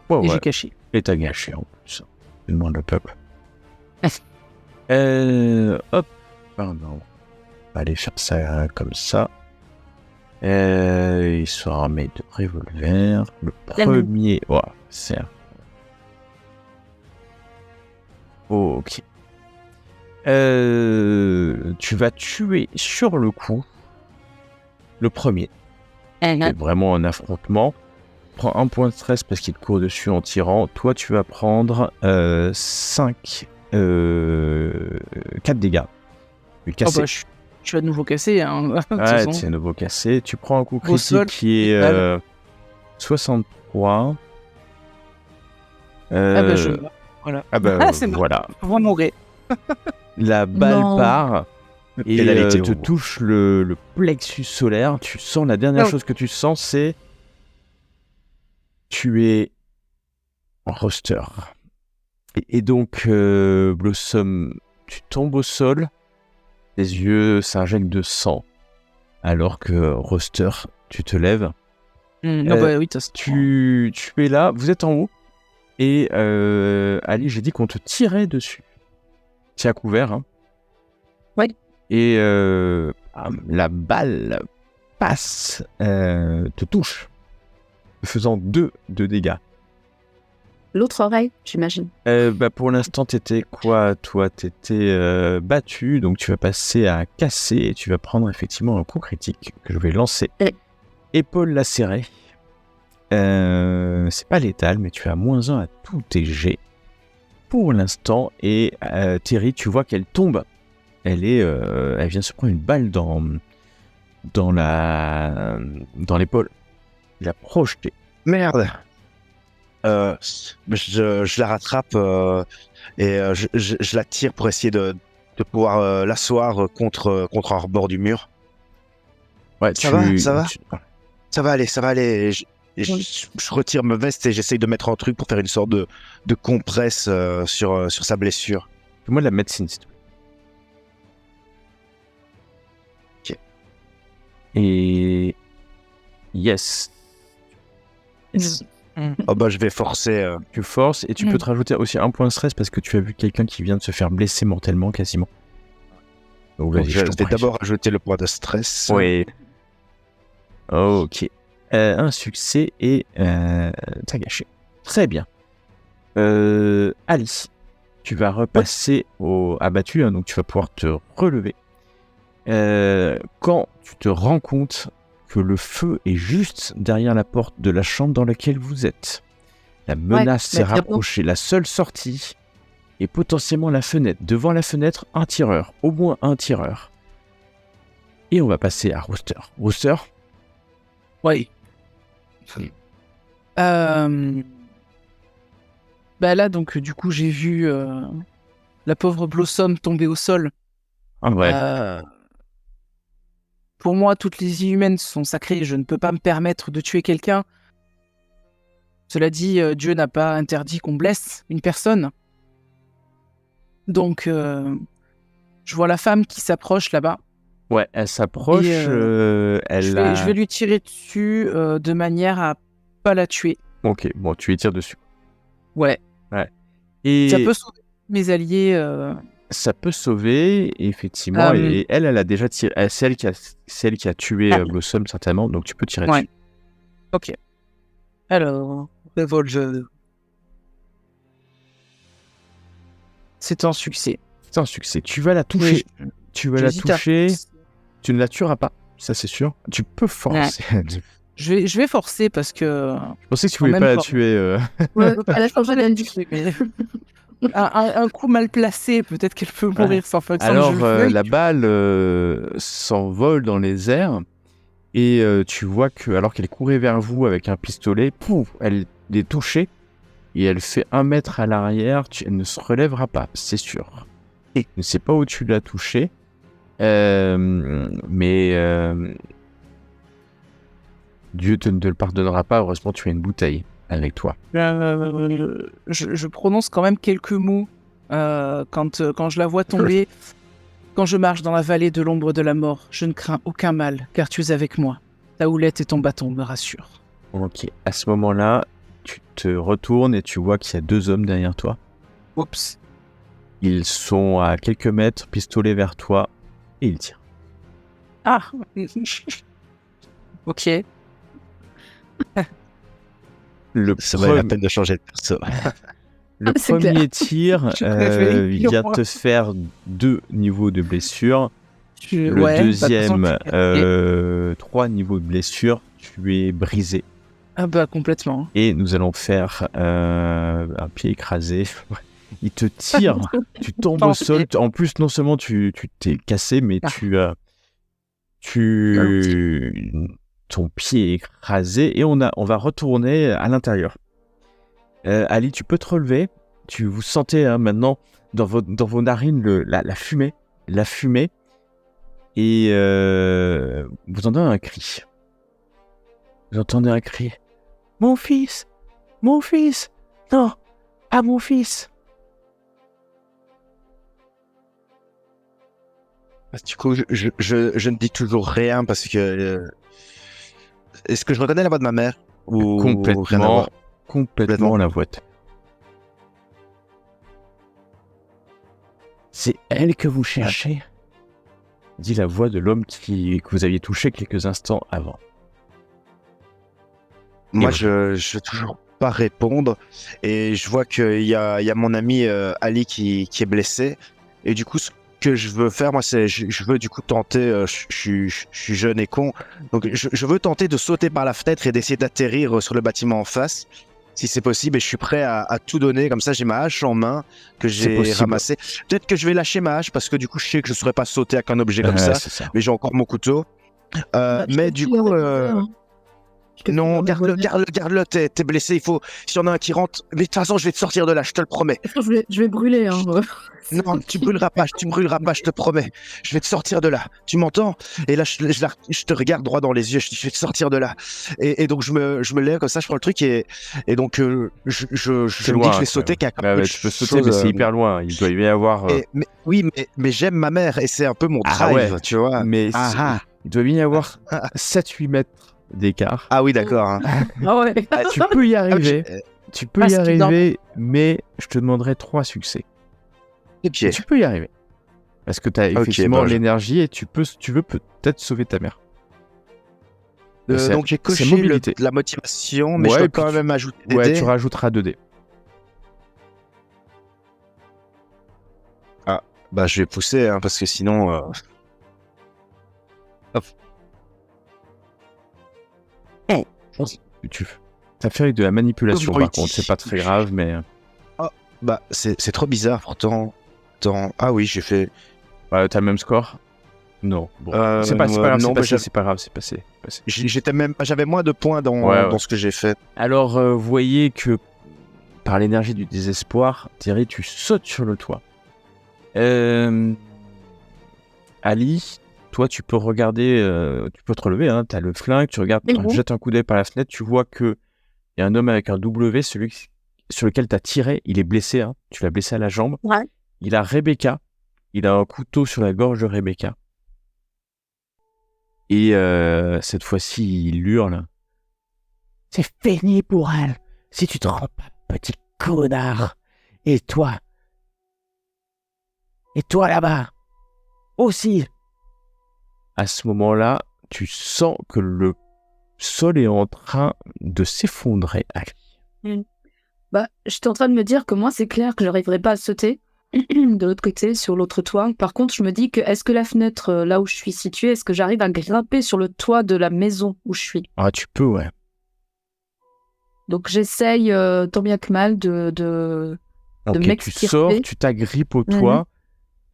Ouais. j'ai caché. Et t'as gâché en plus. Je demande le peuple. Hop. Pardon. On va aller faire ça comme ça. Ils sont armés de revolver. Le premier... Ouais, c'est... Ok. Tu vas tuer sur le coup le premier. C'est vraiment un affrontement. Prends un point de stress parce qu'il te court dessus en tirant. Toi, tu vas prendre 4 dégâts. Tu es Oh cassé. bah, je suis à nouveau cassé. Hein. De toute Ouais, façon. c'est nouveau cassé. Tu prends un coup Au critique sol, qui est balle. 63. Ah bah, je meurs. Voilà. Ah bah, Ah, c'est voilà. On va mourir. La balle Non. part et Pénalité te au- touche le plexus solaire. Tu sens, la dernière Oh. chose que tu sens, c'est tu es en roster. Et donc, Blossom, tu tombes au sol, tes yeux s'injectent de sang, alors que roster, tu te lèves. Non, bah oui, ça Tu es là, vous êtes en haut, et Ali, j'ai dit qu'on te tirait dessus. Tu es à couvert, hein. Ouais. Et la balle passe, te touche, faisant 2 de dégâts. L'autre oreille, j'imagine. Pour l'instant, t'étais quoi? Toi, t'étais battu, donc tu vas passer à casser et tu vas prendre effectivement un coup critique que je vais lancer. Épaule lacérée. C'est pas létal, mais tu as -1 à tous tes jets pour l'instant. Et Terry, tu vois qu'elle tombe. Elle vient se prendre une balle dans l'épaule. Il a projeté. Merde. Je la rattrape et je la tire pour essayer de pouvoir l'asseoir contre un rebord du mur. Ouais, Ça va. Ça va aller. Je retire ma veste et j'essaye de mettre un truc pour faire une sorte de compresse sur sa blessure. Fais-moi de la médecine, s'il te plaît. Ok. Et... Yes. Oh bah je vais forcer. Tu forces et tu peux te rajouter aussi un point de stress parce que tu as vu quelqu'un qui vient de se faire blesser mortellement quasiment. Donc, Donc, vas-y, je je t'en vais prie. d'abord ajouter le point de stress. Oui. Ok. Un succès et t'as gâché. Très bien. Alice, tu vas repasser au abattu, hein, donc tu vas pouvoir te relever. Quand tu te rends compte que le feu est juste derrière la porte de la chambre dans laquelle vous êtes. La menace s'est clairement. rapprochée. La seule sortie est potentiellement la fenêtre. Devant la fenêtre, un tireur. Au moins un tireur. Et on va passer à Rooster. Rooster, Oui. Bah là, donc, du coup, j'ai vu la pauvre Blossom tomber au sol. en vrai, Pour moi, toutes les vies humaines sont sacrées. Je ne peux pas me permettre de tuer quelqu'un. Cela dit, Dieu n'a pas interdit qu'on blesse une personne. Donc, je vois la femme qui s'approche là-bas. ouais, elle s'approche. Et, Elle Je vais lui tirer dessus de manière à pas la tuer. Ok, bon, tu lui tires dessus. Ouais. Et Ça peut sauver mes alliés. ça peut sauver, effectivement. Et elle a déjà tiré. C'est elle qui a tué Blossom, certainement. Donc tu peux tirer Ouais. dessus. Ok. Alors, revolver. C'est un succès. C'est un succès. Tu vas la toucher. Tu vas la J'hésite à- toucher. Tu ne la tueras pas, ça c'est sûr. Tu peux forcer. Je vais forcer parce que. Je pensais que tu En voulais même pas la temps. tuer. Ouais, elle a changé d'avis. Un coup mal placé, peut-être qu'elle peut mourir sans faire que Alors, je le veuille. la balle s'envole dans les airs et tu vois que, alors qu'elle courait vers vous avec un pistolet, pouf, elle est touchée et elle fait 1 mètre à l'arrière. Elle ne se relèvera pas, c'est sûr. Et je ne sais pas où tu l'as touchée, mais Dieu ne te le pardonnera pas. Heureusement, tu as une bouteille avec toi. Je prononce quand même quelques mots quand je la vois tomber. Quand je marche dans la vallée de l'ombre de la mort, je ne crains aucun mal, car tu es avec moi. Ta houlette et ton bâton me rassurent. Ok, à ce moment-là, tu te retournes et tu vois qu'il y a 2 hommes derrière toi. Oups. Ils sont à quelques mètres, pistolet vers toi, et ils tirent. Ah. Ok. Ça valait la peine de changer de perso. Le C'est premier tir Je préfère vient te faire 2 niveaux de blessure. Le Ouais, deuxième, bah, de toute façon, 3 niveaux de blessure. Tu es brisé. ah bah complètement. Et nous allons faire un pied écrasé. Il te tire, tu tombes au sol. En plus, non seulement tu t'es cassé, mais ton pied est écrasé. Et on va retourner à l'intérieur. Ali, tu peux te relever. Vous sentez maintenant dans vos narines la fumée. La fumée. Et vous entendez un cri. Vous entendez un cri. Mon fils! Mon fils! Non! Ah, mon fils! Du coup, je ne dis toujours rien parce que... Est-ce que je reconnais la voix de ma mère ou rien à voir? Complètement la voix. C'est elle que vous cherchez? Dit la voix de l'homme que vous aviez touché quelques instants avant. Moi, je veux toujours pas répondre et je vois qu'il y a mon ami Ali qui est blessé et du coup ce que je veux faire moi c'est je veux du coup tenter je suis jeune et con donc je veux tenter de sauter par la fenêtre et d'essayer d'atterrir sur le bâtiment en face si c'est possible et je suis prêt à tout donner comme ça j'ai ma hache en main que j'ai ramassée. Peut-être que je vais lâcher ma hache parce que du coup je sais que je saurais pas sauter avec un objet comme ça mais j'ai encore mon couteau mais du coup non, garde-le, t'es blessé, il faut... S'il y en a un qui rentre... Mais de toute façon, je vais te sortir de là, je te le promets. Je vais brûler, hein. Non, tu brûleras pas, je te promets. Je vais te sortir de là, tu m'entends? Et là, je te regarde droit dans les yeux, je vais te sortir de là. Et donc, je me lève comme ça, je prends le truc et donc, je me dis que je vais sauter. Tu peux sauter, mais c'est hyper loin, il doit y avoir... mais j'aime ma mère et c'est un peu mon drive, tu vois. Mais il doit bien y avoir 7-8 mètres d'écart. Ah oui, d'accord. Hein. Ah ouais. Tu peux y arriver. Tu peux y arriver, mais je te demanderai 3 succès. Ok. Tu peux y arriver. Parce que tu as effectivement l'énergie et tu veux peut-être sauver ta mère. Donc j'ai coché la motivation, mais je dois quand même ajouter des Ouais, dés. tu rajouteras 2 dés. Ah, bah je vais pousser, hein, parce que sinon... Hop. Ça fait avec de la manipulation, Comme par contre. C'est pas très grave, mais... Bah, c'est trop bizarre, pourtant... Ah oui, j'ai fait... Ouais, t'as le même score? Non. Bon. C'est pas grave, non, c'est pas grave, c'est passé. J'avais moins de points dans ce que j'ai fait. Alors, vous voyez que par l'énergie du désespoir, Thierry, tu sautes sur le toit. Ali, toi, tu peux regarder, tu peux te relever, hein, t'as le flingue, tu regardes, tu jettes un coup d'œil par la fenêtre, tu vois que il y a un homme avec un W, celui sur lequel t'as tiré, il est blessé, hein, tu l'as blessé à la jambe. Ouais. Il a Rebecca, il a un couteau sur la gorge de Rebecca. Et cette fois-ci, il hurle. C'est fini pour elle, si tu te rends pas, petit connard. Et toi là-bas aussi. À ce moment-là, tu sens que le sol est en train de s'effondrer. Bah, j'étais en train de me dire que moi, c'est clair que j'arriverai pas à sauter de l'autre côté, sur l'autre toit. Par contre, je me dis que est-ce que la fenêtre, là où je suis située, est-ce que j'arrive à grimper sur le toit de la maison où je suis? Ah, tu peux, ouais. Donc, j'essaye tant bien que mal de m'extirper. Tu sors, tu t'agrippes au toit.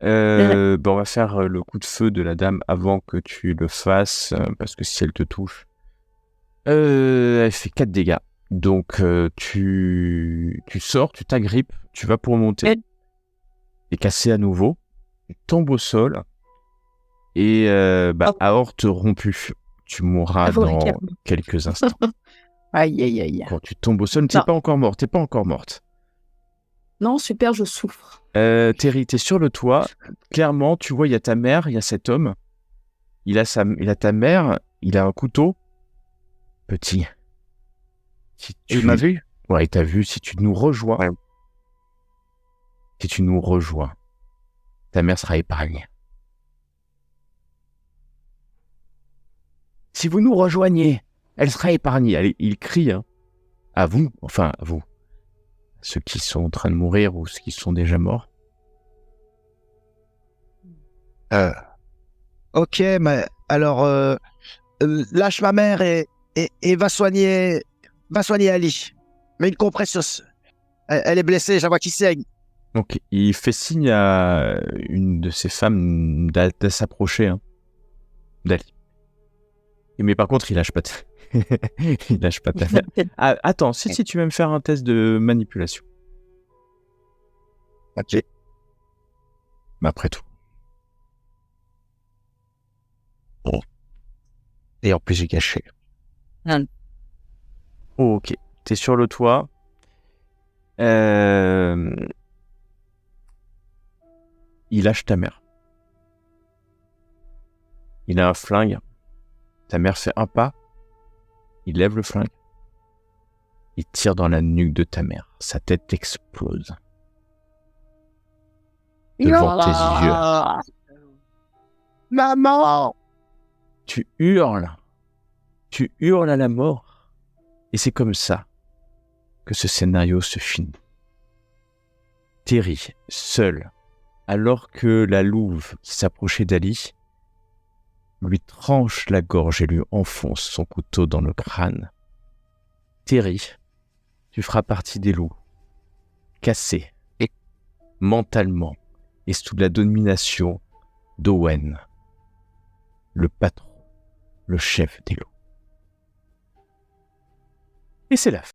On va faire le coup de feu de la dame avant que tu le fasses, parce que si elle te touche, elle fait 4 dégâts. Donc, tu sors, tu t'agrippes, tu vas pour monter. Et casser à nouveau, tu tombes au sol, et aorte rompue. Tu mourras dans quelques instants. Aïe. Quand tu tombes au sol, t'es pas encore morte. Non, super, je souffre. Terry, t'es sur le toit. Clairement, tu vois, il y a ta mère, il y a cet homme. Il a ta mère, il a un couteau. Petit. Il m'a vu? Ouais, il t'a vu. Si tu nous rejoins, ta mère sera épargnée. Si vous nous rejoignez, elle sera épargnée. Allez, il crie, hein, à vous, ceux qui sont en train de mourir ou ceux qui sont déjà morts. Ok, mais alors lâche ma mère et va soigner Ali. Mais une compression. Elle est blessée, je la vois qui saigne. Donc il fait signe à une de ses femmes de s'approcher, hein, d'Ali. Mais par contre, il lâche pas ta mère. Ah, attends, si tu veux me faire un test de manipulation. Ok. Mais après tout. Bon. Et en plus, j'ai caché. Oh, ok. T'es sur le toit. Il lâche ta mère. Il a un flingue. Ta mère fait un pas. Il lève le flingue. Il tire dans la nuque de ta mère. Sa tête explose. Devant tes yeux. Maman! Tu hurles à la mort. Et c'est comme ça que ce scénario se finit. Terry, seul, alors que la louve qui s'approchait d'Ali lui tranche la gorge et lui enfonce son couteau dans le crâne. Terry, tu feras partie des loups, cassés, et mentalement, et sous la domination d'Owen, le patron, le chef des loups. Et c'est la fin.